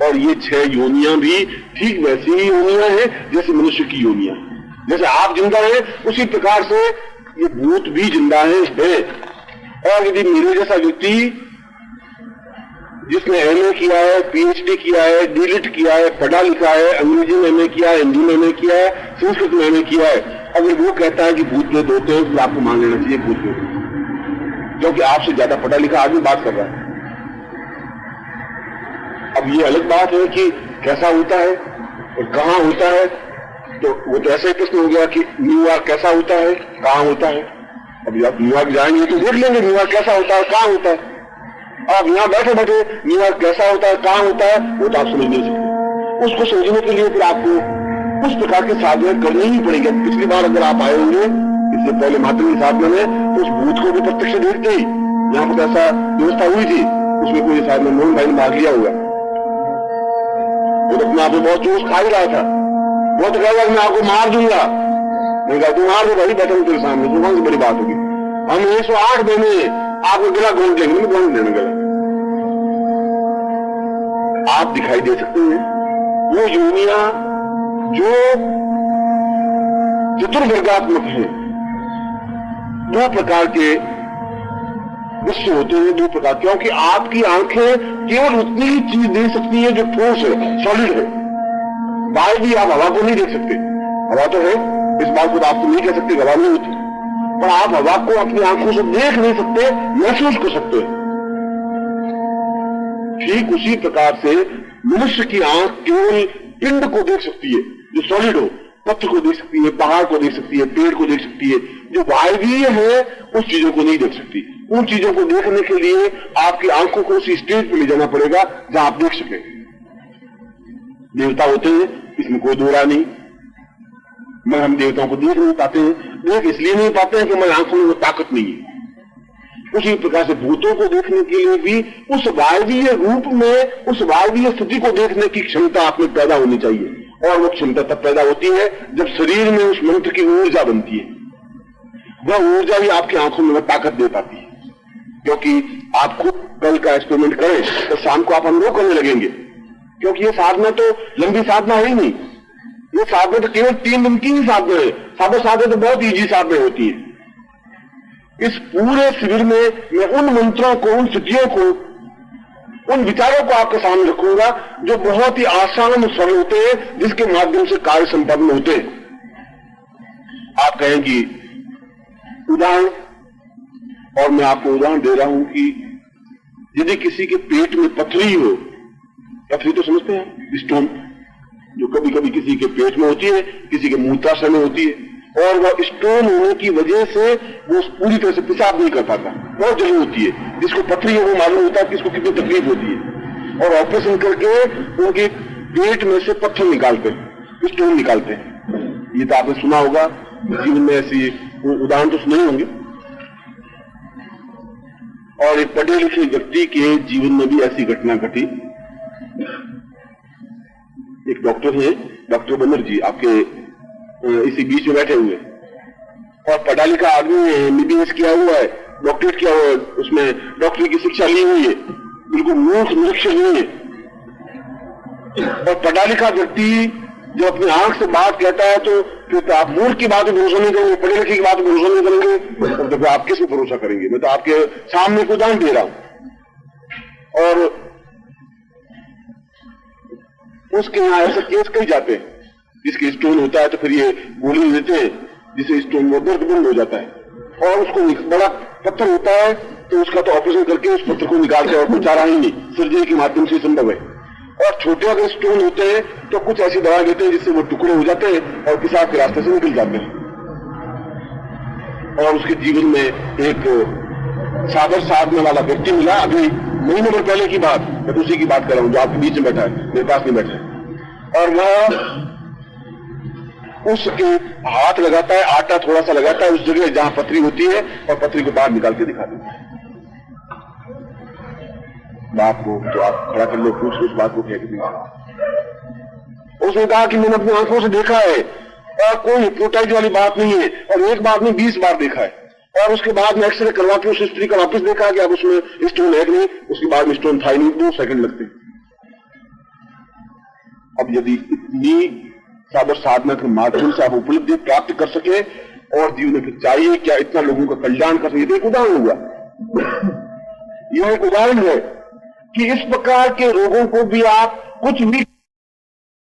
और ये 6 योनियां भी ठीक वैसी ही योनियां हैं जैसे मनुष्य की योनियां। जैसे आप जिंदा हैं उसी प्रकार से ये भूत भी जिंदा है। और यदि मेरे जैसा व्यक्ति जिसने एमए किया है, पीएचडी किया है, डीलिट किया है, पढ़ा लिखा है, अंग्रेजी में एमए किया है, हिंदी में एमए किया है, संस्कृत में एमए किया है, अगर वो कहता है कि भूत प्रेत होते हैं तो आपको मान लेना चाहिए भूत प्रेत, क्योंकि आपसे ज्यादा पढ़ा लिखा आदमी बात कर रहा है। अब ये अलग बात है कि कैसा होता है और कहां होता है, तो वो तो ऐसा ही प्रश्न हो गया कि न्यूयॉर्क कैसा होता है, कहां होता है। अभी आप न्यूयॉर्क जाएंगे तो देख लेंगे न्यूयॉर्क कैसा होता है, कहां होता है। आप यहां बैठे बैठे न्यूयॉर्क कैसा होता है, कहां होता है, वो तो आप समझ नहीं सकते। उसको समझने के लिए फिर आपको उस प्रकार के साधना करनी ही पड़ेगी। पिछली बार अगर आप आए होंगे, इससे पहले मातृ साधना में, तो उस भूत को भी प्रत्यक्ष देखते ही यहाँ पर ऐसा व्यवस्था हुई थी, उसमें कोई साधना मोहन भाई ने भाग लिया होगा। वो अपने आप में बहुत जोश खा ही रहा था। वो तो कहेगा मैं आपको मार दूंगा। मैंने कहा तू मार दो भाई, बैठा हूं तेरे सामने, तो कौन सी बड़ी बात होगी। हम 108 देने आपको गिला गोंद लेंगे, नहीं गोंद देने गला। आप दिखाई दे सकते हैं वो योनियां जो चतुर्वर्गात्मक है। 2 प्रकार के विश्व होते हैं, 2 प्रकार, क्योंकि आपकी आंखें केवल उतनी ही चीज देख सकती है जो ठोस है, सॉलिड है। बाहर भी आप हवा को नहीं देख सकते। हवा तो है, इस बात को तो आप तो नहीं कह सकते हवा नहीं होती, पर आप हवा को अपनी आंखों से देख नहीं सकते, महसूस कर सकते हैं। ठीक उसी प्रकार से मनुष्य की आंख केवल पिंड को देख सकती है जो सॉलिड हो, पत्थर को देख सकती है, पहाड़ को देख सकती है, पेड़ को देख सकती है। जो वायवीय है उस चीजों को नहीं देख सकती। उन चीजों को देखने के लिए आपकी आंखों को उसी स्टेज पर ले जाना पड़ेगा जहां आप देख सके। देवता होते हैं, इसमें कोई दो राय नहीं, मगर हम देवताओं को देख नहीं पाते हैं। देख इसलिए नहीं पाते हैं कि हमारी आंखों में वो ताकत नहीं है। उसी प्रकार से भूतों को देखने के लिए भी उस वायवीय रूप में, उस वायवीय स्थिति को देखने की क्षमता आप में पैदा होनी चाहिए। और वो क्षमता तब पैदा होती है जब शरीर में उस मंत्र की ऊर्जा बनती है। वह ऊर्जा भी आपकी आंखों में ताकत दे पाती है। क्योंकि आप खुद कल का एक्सपेरिमेंट करें तो शाम को आप अनुभव करने लगेंगे, क्योंकि ये साधना तो लंबी साधना है ही नहीं। ये साधना तो केवल 3 दिन की ही साधना है। साधना तो बहुत ईजी साधना होती है। इस पूरे शिविर में मैं उन मंत्रों को, उन स्थितियों को, उन विचारों को आपके सामने रखूंगा जो बहुत ही आसान और सरल होते हैं, जिसके माध्यम से कार्य संपन्न होते हैं। आप कहेंगी उदाहरण, और मैं आपको उदाहरण दे रहा हूं कि यदि किसी के पेट में पथरी हो, पथरी तो समझते हैं, स्टोन, जो कभी कभी किसी के पेट में होती है, किसी के मूत्राशय में होती है, और वह स्टोन होने की वजह से वो पूरी तरह से पेशाब नहीं कर पाता, बहुत जरूरी होती है। जिसको पथरी है वो मालूम होता है कि इसको कितनी तकलीफ होती है, और ऑपरेशन करके उनके पेट में से पत्थर निकालते हैं, स्टोन निकालते हैं। ये तो आपने सुना होगा, जीवन में ऐसी उदाहरण तो सुने होंगे। और एक पढ़े लिखे व्यक्ति के जीवन में भी ऐसी घटना घटी। एक डॉक्टर है, डॉक्टर बनर्जी, आपके इसी बीच में बैठे हुए, और पढ़ा लिखा आदमी है, एमबीबीएस किया हुआ है, डॉक्टरेट किया हुआ है, उसमें डॉक्टरी की शिक्षा ली हुई है, बिल्कुल मूर्ख निरीक्षक नहीं है। और पढ़ा लिखा व्यक्ति जो अपनी आंख से बात कहता है तो फिर तो आप मूर्ख की बात पर भरोसा नहीं करेंगे, पढ़े लिखे की बात पर भरोसा नहीं करेंगे, तो फिर आप किस पर भरोसा करेंगे। मैं तो आपके सामने को उदाहरण दे रहा हूं। और उसके यहां ऐसे केस कई जाते हैं, जिसके स्टोन होता है तो फिर ये गोली देते हैं जिससे स्टोन वो दर्द बंद हो जाता है। और उसको बड़ा पत्थर होता है तो उसका तो ऑपरेशन करके उस पत्थर को निकाल के और कुछ चारा ही नहीं, सर्जरी के माध्यम से संभव है। और छोटे अगर स्टोन होते हैं तो कुछ ऐसी दवा देते हैं जिससे वो टुकड़े हो जाते हैं और पेशाब के रास्ते से निकल जाते हैं और उसके जीवन में एक सागर साधने वाला व्यक्ति मिला। अभी महीने भर पहले की बात, मैं उसी की बात कर रहा हूं जो आपके बीच में बैठा है, मेरे पास नहीं बैठा है। और वह उसके हाथ लगाता है, आटा थोड़ा सा लगाता है उस जगह जहां पथरी होती है और पथरी को बाहर निकाल के दिखा देता है। बाप को तो आप खड़ा कर लो, पूछ उस बात को क्या कहते हैं। उसने कहा कि मैंने अपनी आंखों से देखा है और कोई हिप्नोटाइज वाली बात नहीं है, और एक बार नहीं 20 बार देखा है। और उसके बाद में एक्सरे करवा के उस स्त्री का वापस देखा कि अब उसमें स्टोन है कि नहीं, उसके बाद में स्टोन था ही नहीं, 2 सेकंड लगते। अब यदि इतनी साबर साधना के माध्यम से आप उपलब्धि प्राप्त कर सके और जीवन में चाहिए क्या इतना लोगों का कल्याण कर सके, एक उदाहरण हुआ। यह एक उदाहरण है कि इस प्रकार के रोगों को भी आप कुछ भी